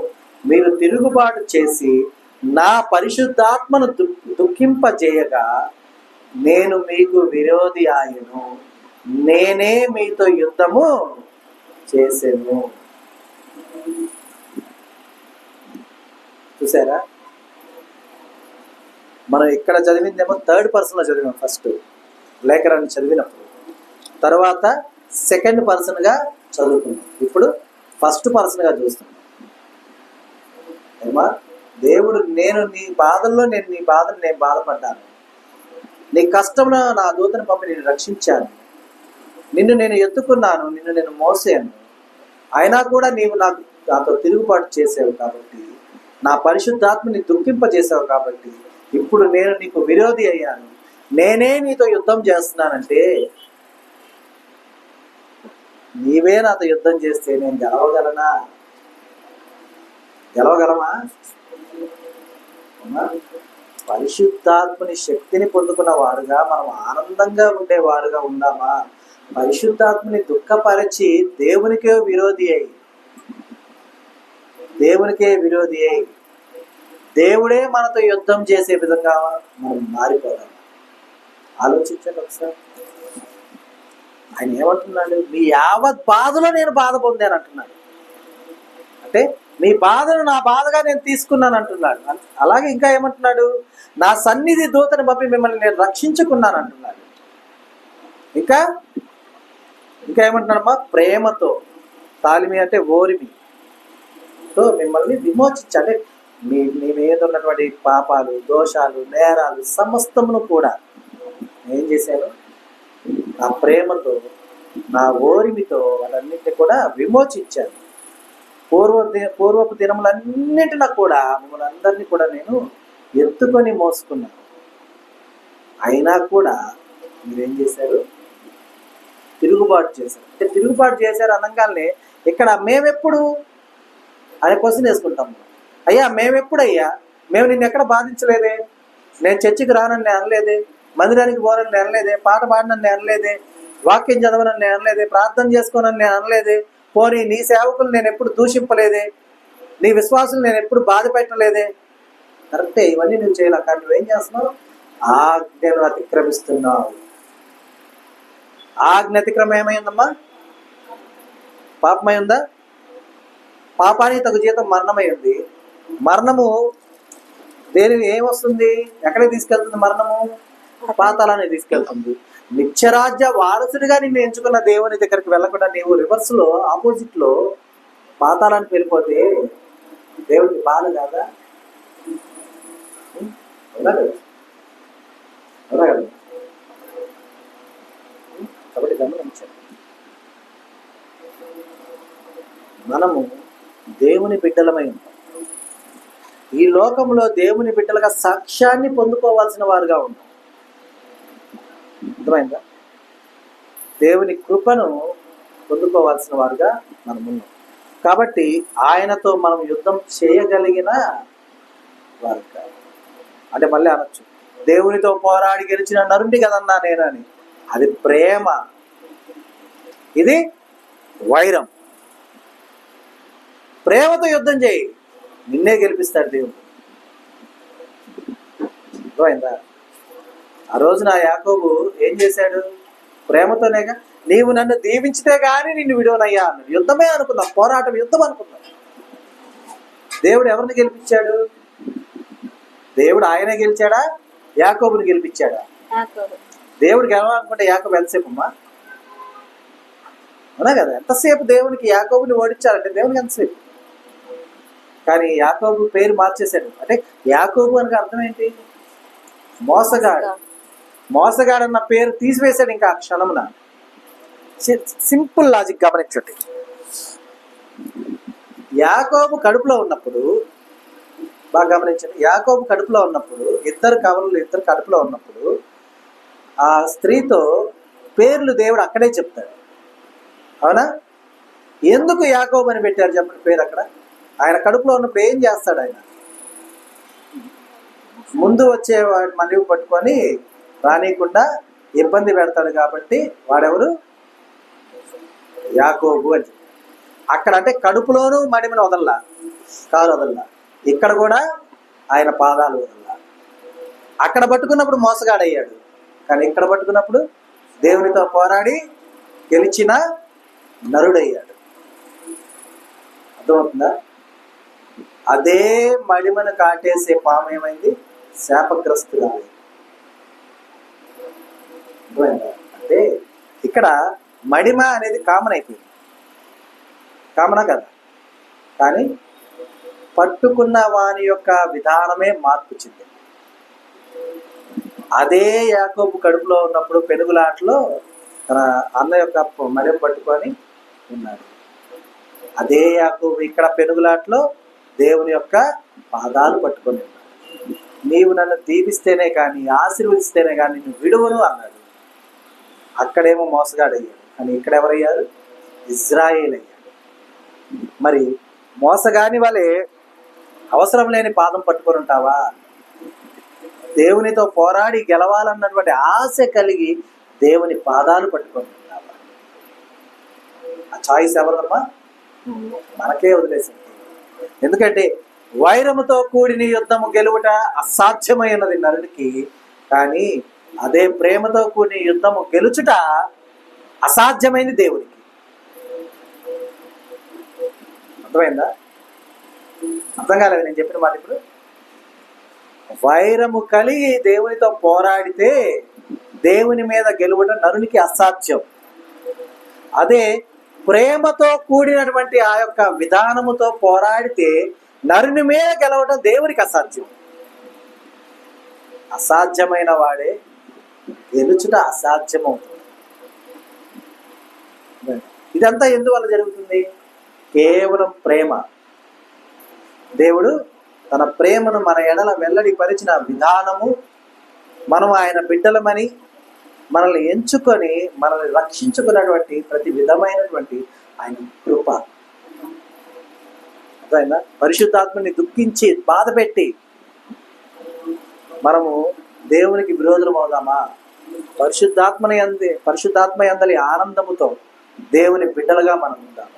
మీరు తిరుగుబాటు చేసి నా పరిశుద్ధాత్మను దుఃఖింపజేయగా నేను మీకు విరోధి ఆయను, నేనే మీతో యుద్ధము చేసాను. చూసారా? మనం ఇక్కడ చదివిందేమో థర్డ్ పర్సన్లో చదివాం. ఫస్ట్ లేఖనాన్ని చదివినప్పుడు, తర్వాత సెకండ్ పర్సన్గా చదువుకున్నాం, ఇప్పుడు ఫస్ట్ పర్సన్గా చూస్తున్నాం. ఏమా? దేవుడు నేను నీ బాధల్లో నేను బాధపడ్డాను, నీ కష్టంలో నా దూతను పంపి నేను రక్షించాను, నిన్ను నేను ఎత్తుకున్నాను, నిన్ను నేను మోసాను. అయినా కూడా నీవు నాతో తిరుగుబాటు చేసావు కాబట్టి, నా పరిశుద్ధాత్మని దుఃఖింపజేసావు కాబట్టి ఇప్పుడు నేను నీకు విరోధి అయ్యాను, నేనే నీతో యుద్ధం చేస్తున్నానంటే నీవే నాతో యుద్ధం చేస్తే నేను గెలవగలమా? పరిశుద్ధాత్మని శక్తిని పొందుకున్న వారుగా మనం ఆనందంగా ఉండేవారుగా ఉన్నామా? పరిశుద్ధాత్మని దుఃఖపరిచి దేవునికే విరోధి అయి దేవుడే మనతో యుద్ధం చేసే విధంగా మనం మారిపోదాం. ఆలోచించండి ఒకసారి. ఆయన ఏమంటున్నాడు? మీ యావత్ బాధలో నేను బాధ పొందాను అంటున్నాడు. అంటే మీ బాధను నా బాధగా నేను తీసుకున్నాను అంటున్నాడు. అలాగే ఇంకా ఏమంటున్నాడు, నా సన్నిధి దూతని పంపి మిమ్మల్ని నేను రక్షించుకున్నాను అంటున్నాడు. ఇంకా ఇంకా ఏమంటున్నాడమ్మా, ప్రేమతో తాలిమి అంటే ఓరిమితో మిమ్మల్ని విమోచించాలి. మీ మీద ఉన్నటువంటి పాపాలు, దోషాలు, నేరాలు సమస్తమును కూడా ఏం చేశాను, నా ప్రేమతో, నా ఓరిమితో వాటన్నిటిని కూడా విమోచించాను. పూర్వపు దినములన్నింటినా కూడా మిమ్మల్ని అందరినీ కూడా నేను ఎత్తుకొని మోసుకున్నాను. అయినా కూడా మీరేం చేశారు, తిరుగుబాటు చేశారు. అంటే తిరుగుబాటు చేశారు అనగానే ఇక్కడ మేమెప్పుడు అనే క్వశ్చన్ వేసుకుంటాము. అయ్యా మేమెప్పుడయ్యా, మేము నిన్ను ఎక్కడ బాధించలేదే, నేను చర్చికి రానని నేను అనలేదే, మందిరానికి పోనని నేను అనలేదే, పాట పాడనని నేను అనలేదే, వాక్యం చదవనని నేను అనలేదే, ప్రార్థన చేసుకోనని నేను అనలేదే, పోనీ నీ సేవకులు నేను ఎప్పుడు దూషింపలేదే, నీ విశ్వాసులు నేను ఎప్పుడు బాధ పెట్టలేదే. కరెక్టే, ఇవన్నీ నువ్వు చేయాలి. కానీ నువ్వేం చేస్తున్నావు, ఆజ్ఞను అతిక్రమిస్తున్నావు. ఆజ్ఞ అతిక్రమం ఏమైందమ్మా, పాపమై ఉందా? పాపానికి తగు జీతం మరణమై ఉంది. మరణము దేనికి ఏమొస్తుంది, ఎక్కడికి తీసుకెళ్తుంది? మరణము పాతాళానికి తీసుకెళ్తుంది. నిత్యరాజ్య వారసుడిగా నిన్ను ఎంచుకున్న దేవుని దగ్గరికి వెళ్ళకుండా నీవు రివర్స్ లో, ఆపోజిట్ లో పాతాళానికి వెళ్ళిపోతే దేవుడికి బాధ కాదా? కాబట్టి గమనించండి, మనము దేవుని బిడ్డలమై ఉంటాం. ఈ లోకంలో దేవుని బిడ్డలుగా సాక్ష్యాన్ని పొందుకోవాల్సిన వారుగా ఉంటాం. అర్థమైందా? దేవుని కృపను పొందుకోవాల్సిన వారుగా మనం ఉన్నాం. కాబట్టి ఆయనతో మనం యుద్ధం చేయగలిగిన వారు కాదు. అంటే మళ్ళీ అనొచ్చు, దేవునితో పోరాడి గెలిచిన నరుండి కదన్నా నేనని. అది ప్రేమ, ఇది వైరం. ప్రేమతో యుద్ధం చేయి, నిన్నే గెలిపిస్తాడు దేవుడు. అర్థమైందా? ఆ రోజున యాకోబు ఏం చేశాడు, ప్రేమతోనేగా, నీవు నన్ను దీవించితే గానీ నిన్ను విడవనయ్యా అన్నాడు. యుద్ధమే అనుకుందాం, పోరాటం, యుద్ధం అనుకుందాం. దేవుడు ఎవరిని గెలిపించాడు? దేవుడు ఆయనే గెలిచాడా, యాకోబుని గెలిపించాడా? దేవుడు గెలవాలనుకుంటే యాకోబు ఎంతసేపు అమ్మా, అవునా కదా? ఎంతసేపు దేవునికి యాకోబుని ఓడించాలంటే దేవునికి ఎంతసేపు. కానీ యాకోబు పేరు మార్చేశాడు. అంటే యాకోబు అనగా అర్థం ఏంటి, మోసగాడు. మోసగాడు అన్న పేరు తీసివేశాడు ఇంకా ఆ క్షణమున. సింపుల్ లాజిక్ గమనించండి. యాకోబు కడుపులో ఉన్నప్పుడు, బాగా గమనించండి, యాకోబు కడుపులో ఉన్నప్పుడు, ఇద్దరు కడుపులో ఉన్నప్పుడు ఆ స్త్రీతో పేర్లు దేవుడు అక్కడే చెప్తాడు. అవునా? ఎందుకు యాకోబు అని పెట్టారు చెప్పండి పేరు అక్కడ? ఆయన కడుపులో ఉన్నప్పుడు ఏం చేస్తాడు? ఆయన ముందు వచ్చే మనివి పట్టుకొని రానియకుండా ఇబ్బంది పెడతాడు. కాబట్టి వాడెవరు? యాకోబు అని. అక్కడ అంటే కడుపులోనూ మడిమని వదల్లా, కారు వదల్లా. ఇక్కడ కూడా ఆయన పాదాలు వదల్లా. అక్కడ పట్టుకున్నప్పుడు మోసగాడయ్యాడు, కానీ ఇక్కడ పట్టుకున్నప్పుడు దేవునితో పోరాడి గెలిచిన నరుడయ్యాడు. అర్థమవుతుందా? అదే మడిమను కాటేసే పాము ఏమైంది? శాపగ్రస్తురాలి. అంటే ఇక్కడ మడిమ అనేది కామన్ అయిపోయింది. కామనా కదా? కానీ పట్టుకున్న వాని యొక్క విధానమే మార్పు చెందింది. అదే యాకోబు కడుపులో ఉన్నప్పుడు పెనుగులాటలో తన అన్న యొక్క మడిమ పట్టుకొని ఉన్నాడు. అదే యాకోబు ఇక్కడ పెనుగులాటలో దేవుని యొక్క పాదాలు పట్టుకొని ఉన్నాడు. నీవు నన్ను దీవిస్తేనే కానీ, ఆశీర్వదిస్తేనే కానీ నువ్వు విడువను అన్నాడు. అక్కడేమో మోసగాడయ్యాడు, కానీ ఇక్కడ ఎవరయ్యారు? ఇజ్రాయేల్ అయ్యాడు. మరి మోసగాని వలె అవసరం లేని పాదం పట్టుకొని ఉంటావా? దేవునితో పోరాడి గెలవాలన్నటువంటి ఆశ కలిగి దేవుని పాదాలు పట్టుకొని ఉంటావా? ఆ చాయిస్ ఎవరమ్మా? మనకే వదిలేసింది. ఎందుకంటే వైరముతో కూడిన యుద్ధము గెలువుట అసాధ్యమైనది నరునికి, కానీ అదే ప్రేమతో కూడిన యుద్ధము గెలుచుట అసాధ్యమైనది దేవునికి. అర్థమైందా? అర్థం కాలేదు నేను చెప్పిన మాట ఇప్పుడు. వైరము కలిగి దేవునితో పోరాడితే దేవుని మీద గెలువడం నరునికి అసాధ్యం. అదే ప్రేమతో కూడినటువంటి ఆ యొక్క విధానముతో పోరాడితే నరుని మీద గెలవడం దేవునికి అసాధ్యం. అసాధ్యమైన వాడే గెలుచుట అసాధ్యమవుతుంది. ఇదంతా ఎందువల్ల జరుగుతుంది? కేవలం ప్రేమ. దేవుడు తన ప్రేమను మన ఎడల వెల్లడిపరిచిన విధానము, మనం ఆయన బిడ్డలమని మనల్ని ఎంచుకొని మనల్ని రక్షించుకున్నటువంటి ప్రతి విధమైనటువంటి ఆయన కృప. అర్థమైందా? పరిశుద్ధాత్మని దుఃఖించి బాధ పెట్టి మనము దేవునికి విరోధులం అవుదామా? పరిశుద్ధాత్మ యందలి ఆనందముతో దేవుని బిడ్డలుగా మనం ఉందాము.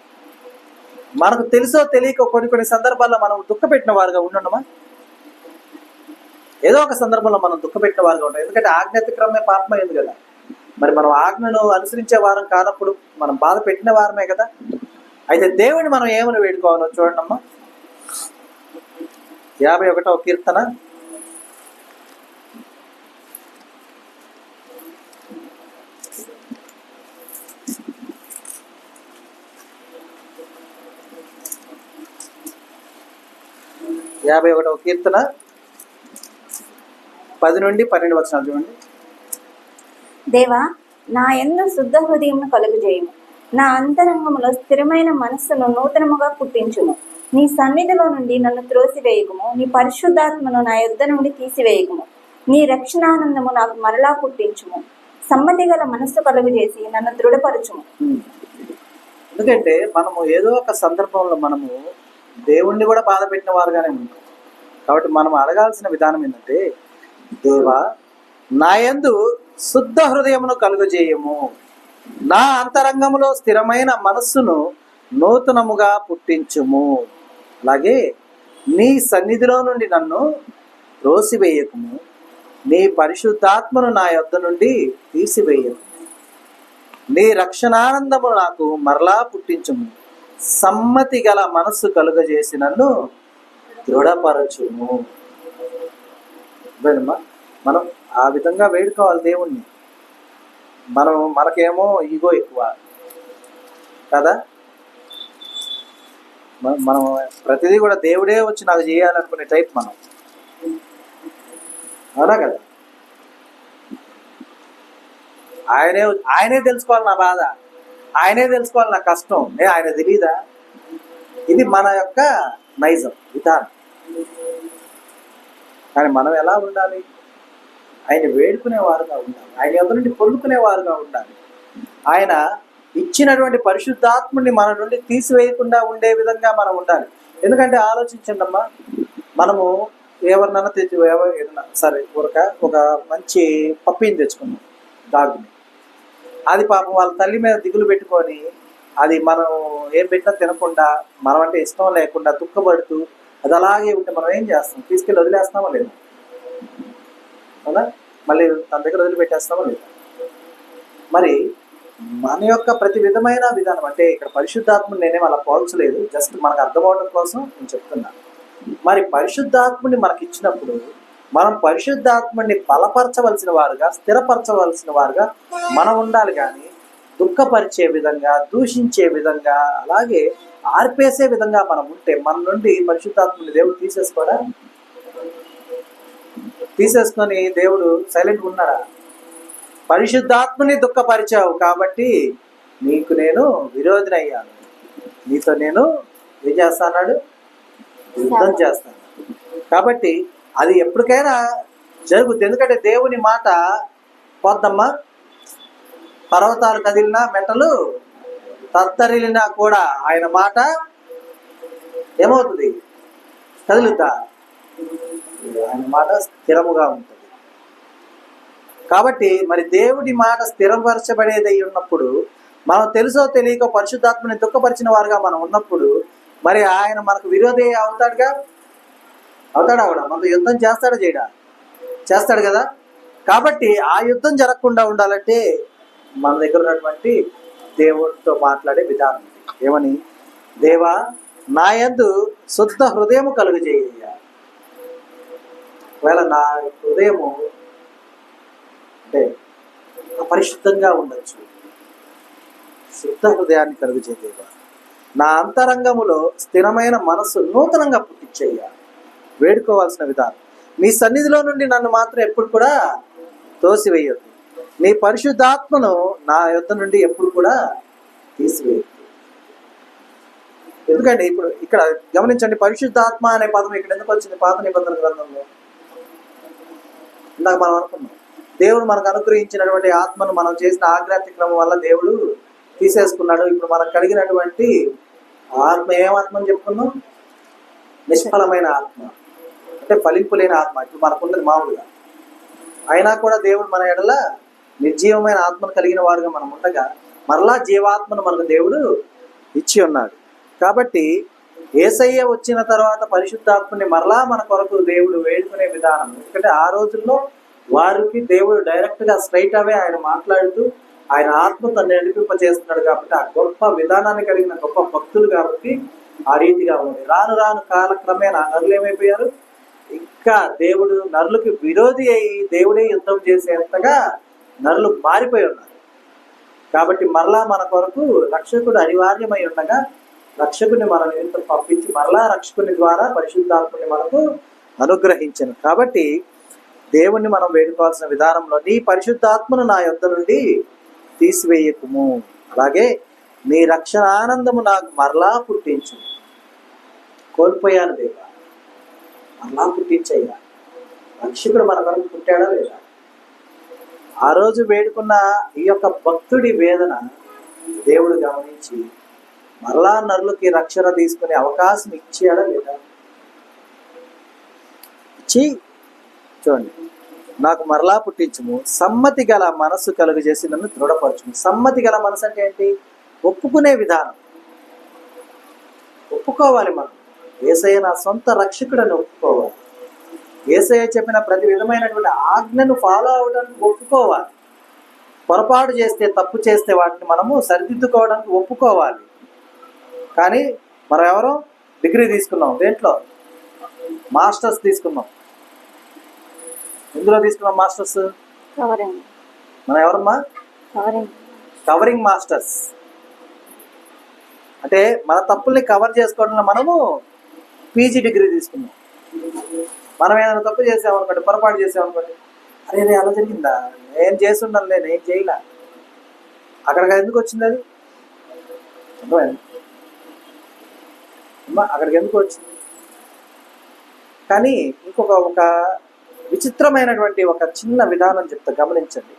మనకు తెలుసో తెలియక కొన్ని సందర్భాల్లో మనం దుఃఖపెట్టిన వారుగా ఉండడమా? ఏదో ఒక సందర్భంలో మనం దుఃఖపెట్టిన వారుగా ఉంటాం. ఎందుకంటే ఆజ్ఞాతిక్రమే పాపమైంది కదా. మరి మనం ఆజ్ఞను అనుసరించే వారం కానప్పుడు మనం బాధ పెట్టిన వారమే కదా. అయితే దేవుని మనం ఏమని వేడుకోవాలో చూడండమ్మా. 51వ కీర్తన 51వ కీర్తన 10 నుండి 12 వచనాలు చూడండి. దేవా, నా యందు శుద్ధ హృదయమును కలుగజేయుము. నా అంతరంగములో స్థిరమైన మనస్సును నూతనముగా పుట్టించుము. నీ సన్నిధిలో నుండి నన్ను త్రోసివేయకుము. నీ పరిశుద్ధాత్మను నా యొద్ద నుండి తీసివేయకుము. నీ రక్షణానందము నాకు మరలా పుట్టించుము. సమ్మతి గల మనస్సు కలుగజేసి నన్ను దృఢపరచుము. ఎందుకంటే మనము ఏదో ఒక సందర్భంలో మనము దేవుణ్ణి కూడా బాధ పెట్టిన వారుగానే ఉంటాం. కాబట్టి మనం అడగాల్సిన విధానం ఏంటంటే, దేవా, నా యందు శుద్ధ హృదయమును కలుగజేయము. నా అంతరంగములో స్థిరమైన మనస్సును నూతనముగా పుట్టించుము. అలాగే నీ సన్నిధిలో నుండి నన్ను రోసివేయకుము. నీ పరిశుద్ధాత్మను నా యొద్ద నుండి తీసివేయకు. నీ రక్షణానందము నాకు మరలా పుట్టించుము. సమ్మతి గల మనస్సు కలుగజేసి నన్ను దృఢపరచుము. మనం ఆ విధంగా వేడుకోవాలి దేవుణ్ణి. మనకేమో ఈగో ఎక్కువ కదా. మనం ప్రతిదీ కూడా దేవుడే వచ్చి నాకు చేయాలనుకునే టైప్ మనం, అవునా కదా. ఆయనే తెలుసుకోవాలి నా బాధ, ఆయనే తెలుసుకోవాలి నా కష్టం. ఆయన తెలీదా? ఇది మన యొక్క నైజం విధానం. కానీ మనం ఎలా ఉండాలి? ఆయన వేడుకునేవారుగా ఉండాలి. ఆయన ఎవరి నుండి పొందుకునేవారుగా ఉండాలి. ఆయన ఇచ్చినటువంటి పరిశుద్ధాత్ముని మన నుండి తీసివేయకుండా ఉండే విధంగా మనం ఉండాలి. ఎందుకంటే ఆలోచించండి అమ్మా, మనము ఎవరినన్నా ఏదన్నా సరే ఒక మంచి పప్పిని తెచ్చుకున్నాం, డాగ్ని. అది పాపం వాళ్ళ తల్లి మీద దిగులు పెట్టుకొని అది మనం ఏం పెట్టినా తినకుండా, మనం అంటే ఇష్టం లేకుండా దుఃఖపడుతూ అది అలాగే ఉంటే మనం ఏం చేస్తాం? తీసుకెళ్ళి వదిలేస్తామా లేదా? అవునా? మళ్ళీ తన దగ్గర వదిలిపెట్టేస్తామా లేదా? మరి మన యొక్క ప్రతి విధమైన విధానం, అంటే ఇక్కడ పరిశుద్ధాత్మని నేనేం అలా పోల్చలేదు, జస్ట్ మనకు అర్థమవడం కోసం నేను చెప్తున్నాను. మరి పరిశుద్ధాత్మని మనకి ఇచ్చినప్పుడు మనం పరిశుద్ధాత్మని బలపరచవలసిన వారుగా, స్థిరపరచవలసిన వారుగా మనం ఉండాలి. కానీ దుఃఖపరిచే విధంగా, దూషించే విధంగా, అలాగే ఆర్పేసే విధంగా మనం ఉంటే మన నుండి పరిశుద్ధాత్మని దేవుడు తీసేసుకొని దేవుడు సైలెంట్గా ఉన్నాడా? పరిశుద్ధాత్మని దుఃఖపరిచావు కాబట్టి నీకు నేను విరోధిని అయ్యాను, నీతో నేను ఏం చేస్తాడు? యుద్ధం చేస్తాను. కాబట్టి అది ఎప్పటికైనా జరుగుద్ది. ఎందుకంటే దేవుని మాట పోద్దమ్మా. పర్వతాలు కదిలినా, మెట్టలు తత్తరిలినా కూడా ఆయన మాట ఏమవుతుంది? కదులుతా. ఆయన మాట స్థిరముగా ఉంటుంది. కాబట్టి మరి దేవుడి మాట స్థిరపరచబడేది ఉన్నప్పుడు, మనం తెలుసో తెలియక పరిశుద్ధాత్మని దుఃఖపరిచిన వారుగా మనం ఉన్నప్పుడు, మరి ఆయన మనకు విరోధి అవుతాడుగా. అవుతాడా? కూడా మనతో యుద్ధం చేస్తాడా? చేస్తాడు కదా. కాబట్టి ఆ యుద్ధం జరగకుండా ఉండాలంటే మన దగ్గర ఉన్నటువంటి దేవుడితో మాట్లాడే విధానం ఏమని? దేవా, నా యందు శుద్ధ హృదయము కలుగజేయ్యా. ఒకవేళ నా హృదయము అంటే అపరిశుద్ధంగా ఉండొచ్చు, శుద్ధ హృదయాన్ని కలుగజేయవా. నా అంతరంగములో స్థిరమైన మనస్సు నూతనంగా పుట్టించయ్యా. వేడుకోవాల్సిన విధానం, నీ సన్నిధిలో నుండి నన్ను మాత్రం ఎప్పుడు కూడా తోసివేయొద్దు. నీ పరిశుద్ధాత్మను నా యొద్ద నుండి ఎప్పుడు కూడా తీసివేయద్దు. ఎందుకంటే ఇప్పుడు ఇక్కడ గమనించండి, పరిశుద్ధాత్మ అనే పదం ఇక్కడ ఎందుకు వచ్చింది? పాత నిబంధన గ్రంథంలో ఇందాక మనం అనుకున్నాం, దేవుడు మనకు అనుగ్రహించినటువంటి ఆత్మను మనం చేసిన ఆజ్ఞాతిక్రమం వల్ల దేవుడు తీసేసుకున్నాడు. ఇప్పుడు మనకు కలిగినటువంటి ఆత్మ ఏమాత్మ అని చెప్పుకున్నాం? నిష్ఫలమైన ఆత్మ, అంటే ఫలింపు లేని ఆత్మ. ఇప్పుడు మనకున్నది మామూలుగా, అయినా కూడా దేవుడు మన ఎడల నిర్జీవమైన ఆత్మను కలిగిన వారుగా మనం ఉండగా మరలా జీవాత్మను మనకు దేవుడు ఇచ్చి ఉన్నాడు. కాబట్టి యేసయ్య వచ్చిన తర్వాత పరిశుద్ధాత్మని మరలా మన కొరకు దేవుడు వేడుకునే విధానం. ఎందుకంటే ఆ రోజుల్లో వారికి దేవుడు డైరెక్ట్గా స్ట్రైట్ అవే ఆయన మాట్లాడుతూ ఆయన ఆత్మతో నడిపింపచేస్తున్నాడు. కాబట్టి ఆ గొప్ప విధానాన్ని కలిగిన గొప్ప భక్తులు కాబట్టి ఆ రీతిగా ఉంది. రాను రాను కాలక్రమేణా నరులు ఏమైపోయారు? ఇంకా దేవుడు నరులకు విరోధి అయి దేవుడే యుద్ధం చేసేంతగా నరులు మారిపోయి ఉన్నారు. కాబట్టి మరలా మన కొరకు రక్షకుడు అనివార్యమై ఉండగా రక్షకుని మన నిమిత్తం పంపించి మరలా రక్షకుని ద్వారా పరిశుద్ధాత్మని మనకు అనుగ్రహించను. కాబట్టి దేవుణ్ణి మనం వేడుకోవాల్సిన విధానంలో నీ పరిశుద్ధాత్మను నా యొద్ద నుండి తీసివేయకుము, అలాగే నీ రక్షణ ఆనందము నాకు మరలా పుట్టించు. కోల్పోయాను దేవా, మరలా పుట్టించయ్యా. రక్షకుడు మన కొరకు పుట్టాడా లేదా? ఆ రోజు వేడుకున్న ఈ యొక్క భక్తుడి వేదన దేవుడు గమనించి మరలా నరులకి రక్షణ తీసుకునే అవకాశం ఇచ్చాడా లేదా? ఇచ్చి చూడండి, నాకు మరలా పుట్టించుము, సమ్మతి గల మనస్సు కలుగు చేసి నన్ను దృఢపరచుము. సమ్మతి గల మనసు అంటే ఏంటి? ఒప్పుకునే విధానం. ఒప్పుకోవాలి, మనం యేసయ్య నా సొంత రక్షకుడని ఒప్పుకోవాలి. యేసయ్య చెప్పిన ప్రతి విధమైనటువంటి ఆజ్ఞను ఫాలో అవడానికి ఒప్పుకోవాలి. పొరపాటు చేస్తే, తప్పు చేస్తే వాటిని మనము సరిదిద్దుకోవడానికి ఒప్పుకోవాలి. కానీ మనం ఎవరో డిగ్రీ తీసుకున్నాం, దేంట్లో? మాస్టర్స్ తీసుకున్నాం. ఎందులో తీసుకున్నాం మాస్టర్స్? మనం ఎవరమ్మా? Covering masters. అంటే మన తప్పుల్ని కవర్ చేసుకోవడంలో మనము పీజీ డిగ్రీ తీసుకున్నాం. మనం ఏదైనా తప్పు చేసామనుకోండి, పొరపాటు చేసామనుకోండి, అరే రే అలా జరిగిందా, నేను చేసి ఉండాలి, నేను చేయలే, అక్కడికి ఎందుకు వచ్చింది అది? అక్కడికి ఎందుకు వచ్చింది? కానీ ఒక విచిత్రమైనటువంటి ఒక చిన్న విధానం చెప్తా, గమనించండి.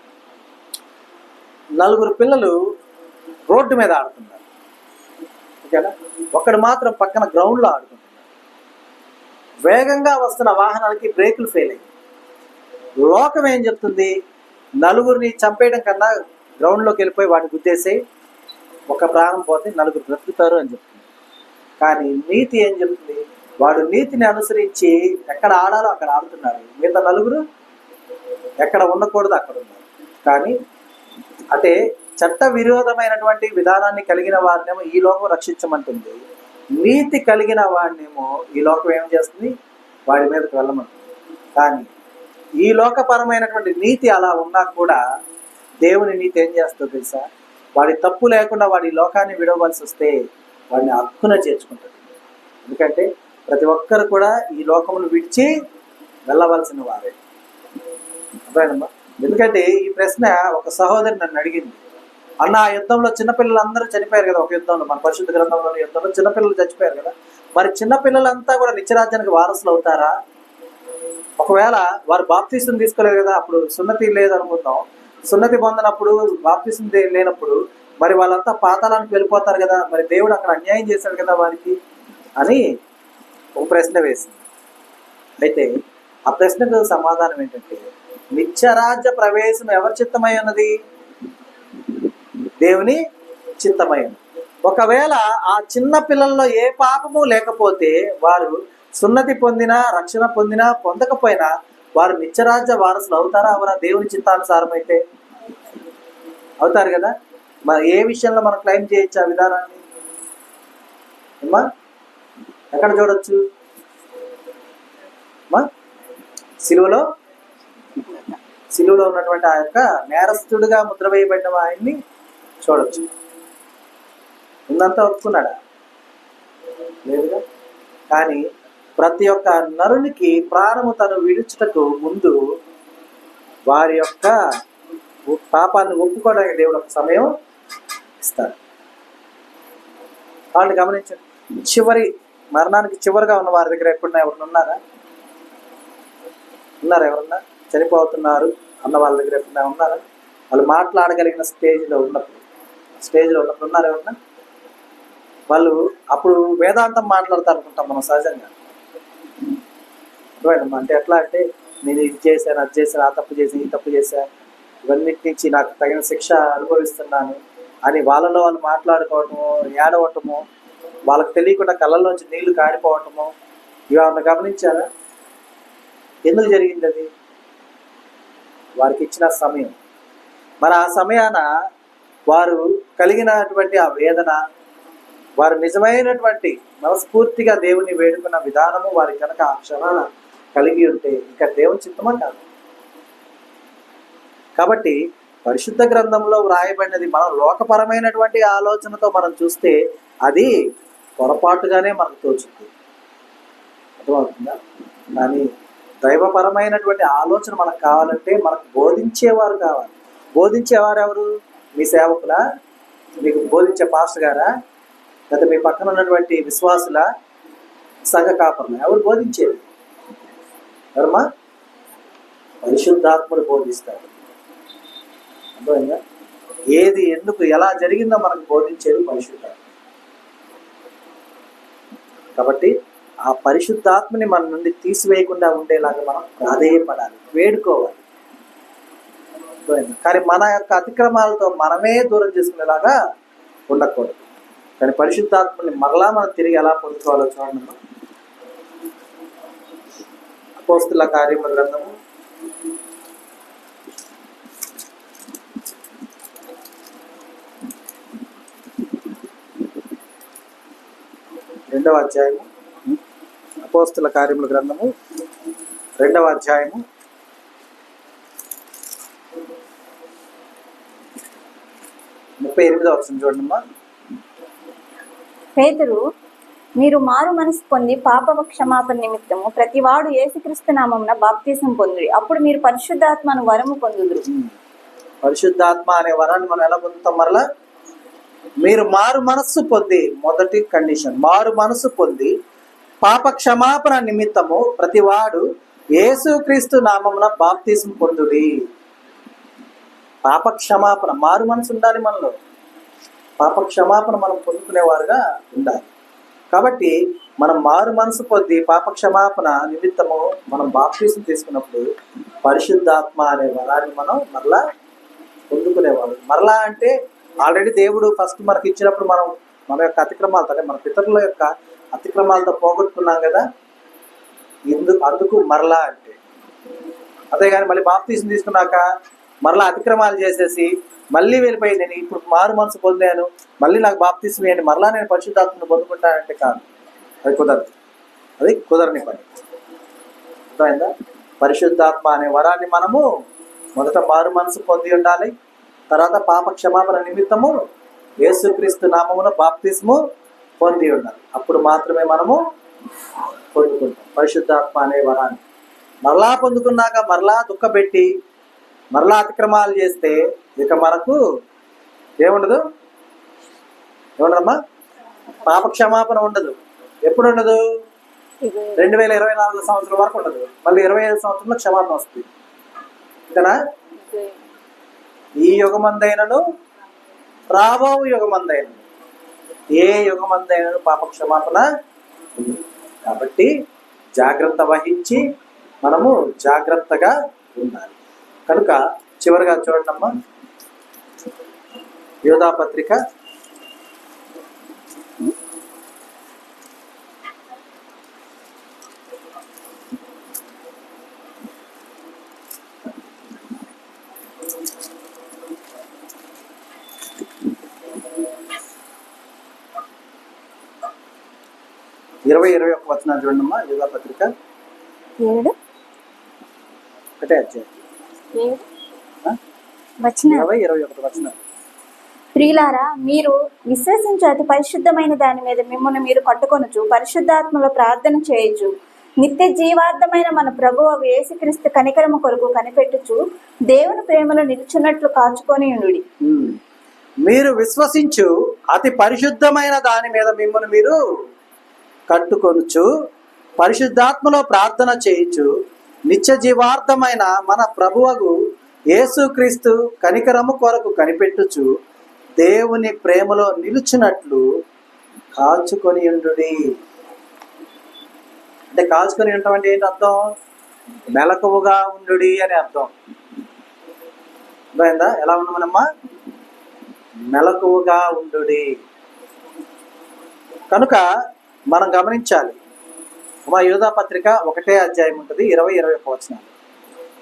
నలుగురు పిల్లలు రోడ్డు మీద ఆడుతున్నారు, ఓకేనా? ఒకడు మాత్రం పక్కన గ్రౌండ్లో ఆడుకుంటున్నారు. వేగంగా వస్తున్న వాహనాలకి బ్రేకులు ఫెయిల్ అయ్యాయి. లోకం ఏం చెప్తుంది? నలుగురిని చంపేయడం కన్నా గ్రౌండ్లోకి వెళ్ళిపోయి వాటిని గుద్దేసి ఒక ప్రాణం పోతే నలుగురు బ్రతుకుతారు అని చెప్తుంది. కానీ నీతి ఏం చెప్తుంది? వాడు నీతిని అనుసరించి ఎక్కడ ఆడాలో అక్కడ ఆడుతున్నారు, మిగతా నలుగురు ఎక్కడ ఉండకూడదు అక్కడ ఉన్నారు. కానీ అంటే చట్ట విరోధమైనటువంటి విధానాన్ని కలిగిన వారినేమో ఈ లోకం రక్షించమంటుంది, నీతి కలిగిన వాడినేమో ఈ లోకం ఏం చేస్తుంది? వాడి మీదకి వెళ్ళమంటుంది. కానీ ఈ లోకపరమైనటువంటి నీతి అలా ఉన్నా కూడా దేవుని నీతి ఏం చేస్తుంది తెలుసా? వాడి తప్పు లేకుండా వాడి లోకాన్ని విడవలసి వస్తే వాడిని హక్కున చేర్చుకుంటుంది. ఎందుకంటే ప్రతి ఒక్కరు కూడా ఈ లోకమును విడిచి వెళ్ళవలసిన వారే. అర్థమైందమ్మా? ఎందుకంటే ఈ ప్రశ్న ఒక సహోదరి నన్ను అడిగింది, అన్న ఆ యుద్ధంలో చిన్నపిల్లలందరూ చనిపోయారు కదా, ఒక యుద్ధంలో, మన పరిశుద్ధ గ్రంథంలోని యుద్ధంలో చిన్నపిల్లలు చచ్చిపోయారు కదా, మరి చిన్నపిల్లలంతా కూడా నిత్యరాజ్యానికి వారసులు అవుతారా? ఒకవేళ వారు బాప్తీసం తీసుకోలేదు కదా, అప్పుడు సున్నతి లేదు అనుకుందాం, సున్నతి పొందినప్పుడు బాప్తీసం లేనప్పుడు మరి వాళ్ళంతా పాతాళానికి వెళ్ళిపోతారు కదా, మరి దేవుడు అక్కడ అన్యాయం చేశాడు కదా వారికి అని ఒక ప్రశ్న వేసింది. అయితే ఆ ప్రశ్నకు సమాధానం ఏంటంటే, నిత్యరాజ్య ప్రవేశం ఎవరి చిత్తమై ఉన్నది? దేవుని చిత్తమై ఉన్నది. ఒకవేళ ఆ చిన్న పిల్లల్లో ఏ పాపము లేకపోతే వారు సున్నతి పొందినా, రక్షణ పొందినా, పొందకపోయినా వారు నిత్యరాజ్య వారసులు అవుతారా అవరా? దేవుని చిత్తానుసారం అయితే అవుతారు కదా. మరి ఏ విషయంలో మనం క్లెయిమ్ చేయొచ్చు ఆ విధానాన్ని? అమ్మా ఎక్కడ చూడొచ్చు? మా సిలువలో ఉన్నటువంటి ఆ యొక్క నేరస్తుడిగా ముద్ర వేయబడిన ఆయన్ని చూడొచ్చు. ఉందంతా ఒప్పుకున్నాడా? లేదుగా. కానీ ప్రతి ఒక్క నరునికి ప్రాణము తను విడుచుటకు ముందు వారి యొక్క పాపాన్ని ఒప్పుకోవడానికి దేవుడు ఒక సమయం ఇస్తాడు. వాళ్ళని గమనించండి. మరణానికి చివరిగా ఉన్న వారి దగ్గర ఎప్పుడన్నా ఎవరు ఉన్నారా? ఎవరన్నా చనిపోతున్నారు అన్న వాళ్ళ దగ్గర ఎప్పుడన్నా ఉన్నారా? వాళ్ళు మాట్లాడగలిగిన స్టేజ్లో ఉన్నప్పుడు ఉన్నారు ఎవరన్నా? వాళ్ళు అప్పుడు వేదాంతం మాట్లాడతారు అనుకుంటాం మనం సహజంగా. అంటే ఎట్లా అంటే, నేను ఇది చేశాను, అది చేశాను, ఆ తప్పు చేశాను, ఈ తప్పు చేశాను, ఇవన్నిటి నుంచి నాకు తగిన శిక్ష అనుభవిస్తున్నాను అని వాళ్ళలో వాళ్ళు మాట్లాడుకోవటము, ఏడవటము, వాళ్ళకి తెలియకుండా కళ్ళల్లోంచి నీళ్లు కారిపోవటము, ఇవన్నీ గమనించారా? ఎందుకు జరిగింది అది? వారికి ఇచ్చిన సమయం. మరి ఆ సమయాన వారు కలిగినటువంటి ఆ వేదన, వారు నిజమైనటువంటి మనస్ఫూర్తిగా దేవుని వేడుకున్న విధానము వారి కనుక ఆ క్షణాన కలిగి ఉంటే ఇంకా దేవుని చిత్తమా కాదు. కాబట్టి పరిశుద్ధ గ్రంథంలో వ్రాయబడినది మనం లోకపరమైనటువంటి ఆలోచనతో మనం చూస్తే అది పొరపాటుగానే మనకు తోచుతుంది. అర్థమవుతుందా? కానీ దైవపరమైనటువంటి ఆలోచన మనకు కావాలంటే మనకు బోధించేవారు కావాలి. బోధించేవారు ఎవరు? మీ సేవకులా? మీకు బోధించే పాస్టర్ గారా? లేదా మీ పక్కన ఉన్నటువంటి విశ్వాసుల, సంఘ కాపర్ల? ఎవరు బోధించేది? ఎవరమ్మా? పరిశుద్ధాత్ముడు బోధిస్తాడు. అర్థమైందా? ఏది ఎందుకు ఎలా జరిగిందో మనకు బోధించేది పరిశుద్ధాత్మ. కాబట్టి ఆ పరిశుద్ధాత్మని మన నుండి తీసివేయకుండా ఉండేలాగా మనం ప్రాధేయపడాలి, వేడుకోవాలి. కానీ మన యొక్క అతిక్రమాలతో మనమే దూరం చేసుకునేలాగా ఉండకూడదు. కానీ పరిశుద్ధాత్మని మరలా మనం తిరిగి ఎలా పొందుకోవాలో చూడండి. అపోస్తుల కార్యముల గ్రంథము 2వ అధ్యాయము. అపోస్తుల కార్యముల గ్రంథము 2వ అధ్యాయము 38వ వచనం చూడండి. పేతురు, మీరు మారు మనసు పొంది పాప క్షమాపణ నిమిత్తము ప్రతివాడు యేసుక్రీస్తు నామమున బాప్తిసం పొందుడి, అప్పుడు మీరు పరిశుద్ధాత్మను వరము పొందుదురు. పరిశుద్ధాత్మ అనే వరాన్ని మనం ఎలా పొందుతాం? మరలా మీరు మారు మనస్సు పొంది, మొదటి కండిషన్, మారు మనస్సు పొంది పాప క్షమాపణ నిమిత్తము ప్రతివాడు యేసుక్రీస్తు నామమున బాప్తిసం పొందుడి. పాప క్షమాపణ, మారు మనసు ఉండాలి మనలో. పాప క్షమాపణ మనం పొందుకునేవారుగా ఉండాలి. కాబట్టి మనం మారు మనసు పొంది పాప క్షమాపణ నిమిత్తము మనం బాప్తిసం తీసుకున్నప్పుడు పరిశుద్ధాత్మ అనే వరాన్ని మనం మరలా పొందుకునేవాడు. మరలా అంటే ఆల్రెడీ దేవుడు ఫస్ట్ మనకి ఇచ్చినప్పుడు మనం మన యొక్క అతిక్రమాలతో, అంటే మన పితరుల యొక్క అతిక్రమాలతో పోగొట్టుకున్నాం కదా. అందుకు మరలా అంటే అదే. కానీ మళ్ళీ బాప్తిసం తీసుకున్నాక మరలా అతిక్రమాలు చేసేసి మళ్ళీ వెళ్ళిపోయి నేను ఇప్పుడు మారు మనసు పొందాను, మళ్ళీ నాకు బాప్తిసం వేయండి, మరలా నేను పరిశుద్ధాత్మను పొందుకుంటానంటే కాదు, అది కుదరదు. అది కుదరని పని. అర్థమైందా? పరిశుద్ధాత్మ అనే వరాన్ని మనము మొదట మారు మనసు పొంది ఉండాలి. తర్వాత పాప క్షమాపణ నిమిత్తము యేసుక్రీస్తు నామమున బాప్తిస్ము పొంది ఉండాలి. అప్పుడు మాత్రమే మనము పొందుకుంటాం పరిశుద్ధాత్మ అనే వరాన్ని. మరలా పొందుకున్నాక మరలా దుఃఖపెట్టి మరలా అతిక్రమాలు చేస్తే ఇక మనకు ఏముండదు? ఏముండదమ్మా? పాప క్షమాపణ ఉండదు. ఎప్పుడు ఉండదు? 2024 సంవత్సరం వరకు ఉండదు. మళ్ళీ 25 సంవత్సరంలో క్షమాపణ వస్తుంది. ఇంతనా? ఈ యుగమందైనను రాబో యుగమందైనను, ఏ యుగమందైనను పాప క్షమాపణ. కాబట్టి జాగ్రత్త వహించి మనము జాగ్రత్తగా ఉండాలి. కనుక చివరిగా చూడండమ్మా, యోధా పత్రిక 8వ 20-21 వచనాలు చూడండి అమ్మా. యూదా పత్రిక 7 ఒకటే అధ్యాయం 7 వచనం. 20-21 వచనాలు. ప్రియులారా, మీరు విశ్వసించు అతి పరిశుద్ధమైన దాని మీద మిమ్మల్ని మీరు కట్టుకొనుచు పరిశుద్ధాత్మలో ప్రార్థన చేయొచ్చు. నిత్య జీవార్థమైన మన ప్రభువు యేసుక్రీస్తు కనికరము కొరకు కనిపెట్టుచు దేవుని ప్రేమలో నిలుచున్నట్లు కాచుకొని ఉండుడి. మీరు విశ్వసించు అతి పరిశుద్ధమైన దాని మీద మిమ్మల్ని మీరు కట్టుకొనుచు పరిశుద్ధాత్మలో ప్రార్థన చేయొచ్చు. నిత్య జీవార్థమైన మన ప్రభువగు యేసుక్రీస్తు కనికరము కొరకు కనిపెట్టుచు దేవుని ప్రేమలో నిలుచున్నట్లు కాచుకొని ఉండుడి. అంటే కాచుకొని ఉండటం అంటే ఏంటి అర్థం? మెలకువగా ఉండుడి అని అర్థం. అర్థమైందా? ఎలా ఉండమనమ్మా? మెలకువగా ఉండుడి. కనుక మనం గమనించాలి. మా యూదా పత్రిక 1వ అధ్యాయం ఉంటుంది, 20-21 వచనాలు.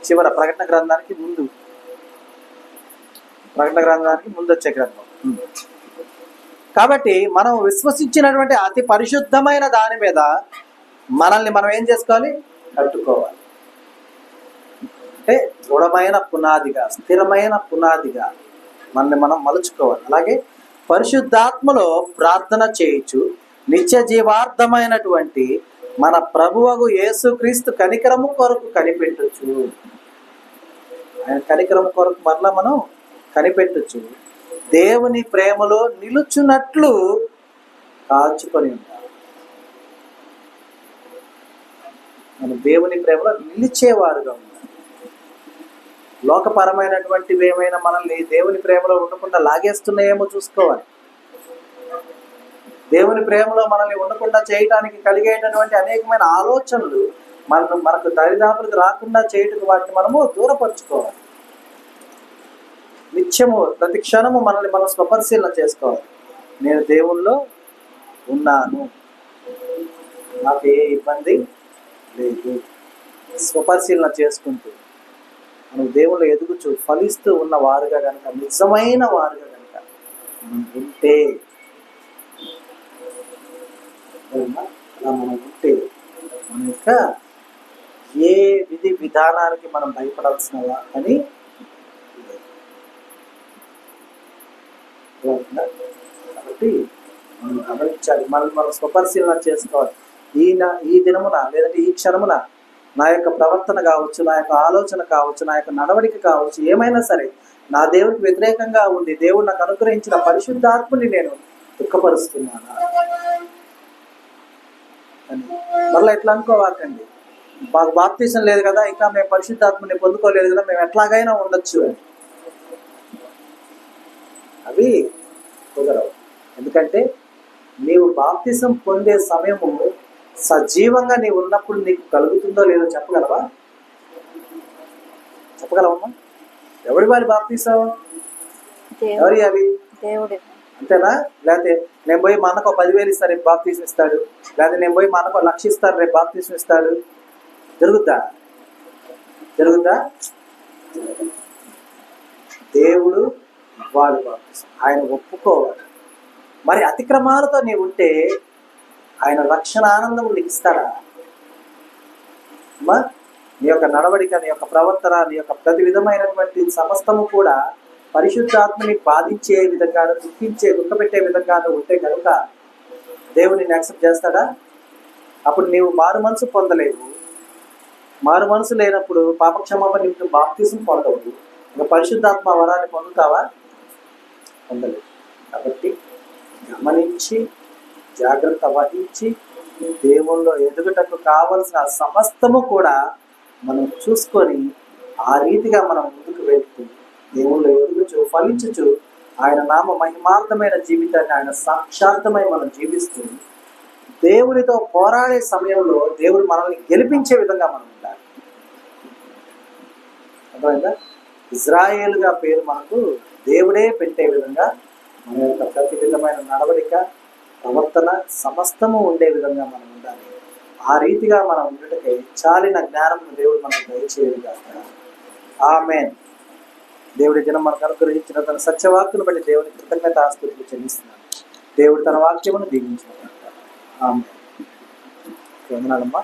చివర ప్రకటన గ్రంథానికి ముందు వచ్చే గ్రంథం. కాబట్టి మనం విశ్వసించినటువంటి అతి పరిశుద్ధమైన దాని మీద మనల్ని మనం ఏం చేసుకోవాలి? కట్టుకోవాలి. అంటే దృఢమైన పునాదిగా, స్థిరమైన పునాదిగా మనల్ని మనం మలుచుకోవాలి. అలాగే పరిశుద్ధాత్మలో ప్రార్థన చేయొచ్చు. నిత్య జీవార్థమైనటువంటి మన ప్రభువగు యేసుక్రీస్తు కనికరము కొరకు కనిపెట్టొచ్చు. ఆయన కనికరము కొరకు మరలా మనం కనిపెట్టొచ్చు. దేవుని ప్రేమలో నిలుచున్నట్లు కాచుకొని ఉంటాం. మనం దేవుని ప్రేమలో నిలిచేవారుగా ఉంటాం. లోకపరమైనటువంటివి ఏమైనా మనల్ని దేవుని ప్రేమలో ఉండకుండా లాగేస్తున్నాయేమో చూసుకోవాలి. దేవుని ప్రేమలో మనల్ని ఉండకుండా చేయటానికి కలిగేటటువంటి అనేకమైన ఆలోచనలు మనకు దరిదాపులకు రాకుండా చేయటం, వాటిని మనము దూరపరుచుకోవాలి. నిత్యము ప్రతి క్షణము మనల్ని మనం స్వపరిశీలన చేసుకోవాలి. నేను దేవుల్లో ఉన్నాను, నాకు ఏ ఇబ్బంది లేదు. స్వపరిశీలన చేసుకుంటూ మనం దేవుళ్ళు ఎదుగుచూ ఫలిస్తూ ఉన్న వారుగా కనుక, నిజమైన వారుగా కనుక మనం ఉంటే, అలా మనం ఉంటే మన యొక్క ఏ విధి విధానానికి మనం భయపడాల్సినవా అని కాబట్టి మనం గమనించాలి. మనం స్వపరిశీలన చేసుకోవాలి. ఈ దినమున లేదంటే ఈ క్షణమున నా యొక్క ప్రవర్తన కావచ్చు, నా యొక్క ఆలోచన కావచ్చు, నా యొక్క నడవడిక కావచ్చు, ఏమైనా సరే నా దేవుడికి వ్యతిరేకంగా ఉండి దేవుడు నాకు అనుగ్రహించిన పరిశుద్ధాత్మని నేను దుఃఖపరుస్తున్నానా అని మళ్ళీ ఎట్లా అనుకోవాకండి. మాకు బాప్తీసం లేదు కదా, ఇంకా మేము పరిశుద్ధాత్మని పొందుకోలేదు కదా, మేము ఎట్లాగైనా ఉండొచ్చు అని. అవి కుదరవు. ఎందుకంటే నీవు బాప్తీసం పొందే సమయము సజీవంగా నీవు ఉన్నప్పుడు నీకు కలుగుతుందో లేదో చెప్పగలవా? చెప్పగలవమ్మా? ఎవడి వారి బాప్తీసం? ఎవరి అవి? దేవుడి. అంతేనా? లేకపోతే నేను పోయి మా అన్నకు 10,000 ఇస్తాను రేపు బాప్తీసం ఇస్తాడు, లేకపోతే నేను పోయి మా అన్నకు 1,00,000 ఇస్తాను రేపు బాప్తీసం ఇస్తాడు. జరుగుద్దా? దేవుడు వాడు బాప్తీసం ఆయన ఒప్పుకోవాలి. మరి అతిక్రమాలతో నీవు ఉంటే ఆయన రక్షణ ఆనందం నీకు ఇస్తాడా? అమ్మా, నీ యొక్క నడవడిక, నీ యొక్క ప్రవర్తన, నీ యొక్క ప్రతి విధమైనటువంటి సమస్తము కూడా పరిశుద్ధాత్మని బాధించే విధంగాను, దుఃఖపెట్టే విధంగాను ఉంటే కనుక దేవుడు నిన్ను యాక్సెప్ట్ చేస్తాడా? అప్పుడు నీవు మారు మనసు పొందలేవు. మారు మనసు లేనప్పుడు పాపక్షమాపణ నిమిత్తం బాప్తీసం పొందవు. ఇంకా పరిశుద్ధాత్మ వరాన్ని పొందుతావా? పొందలేవు. కాబట్టి గమనించి, జాగ్రత్త వహించి, దేవుల్లో ఎదుగుటకు కావలసిన సమస్తము కూడా మనం చూసుకొని ఆ రీతిగా మనం ముందుకు వెళ్తూ దేవుళ్ళు ఎదుగుచు ఫలించుచు ఆయన నామ మహిమార్థమైన జీవితాన్ని ఆయన సాక్షార్థమై మనం జీవిస్తూ దేవునితో పోరాడే సమయంలో దేవుడు మనల్ని గెలిపించే విధంగా మనం ఉండాలి. అర్థమైందా? ఇజ్రాయేలుగా పేరు మనకు దేవుడే పెట్టే విధంగా మన యొక్క ప్రతి విధమైన నడవడిక, ప్రవర్తన సమస్తము ఉండే విధంగా మనం ఉండాలి. ఆ రీతిగా మనం ఉండటకై చాలిన జ్ఞానం దేవుడు మనకు దయచేయగా. ఆమేన్. దేవుడి దినం మనకు అనుగ్రహించిన తన సత్యవాక్కును బట్టి దేవుని కృతజ్ఞత ఆస్తుతులు చెల్లిస్తున్నాను. దేవుడు తన వాక్యమును దీవించిన. ఆమేన్. వందనాలమ్మా.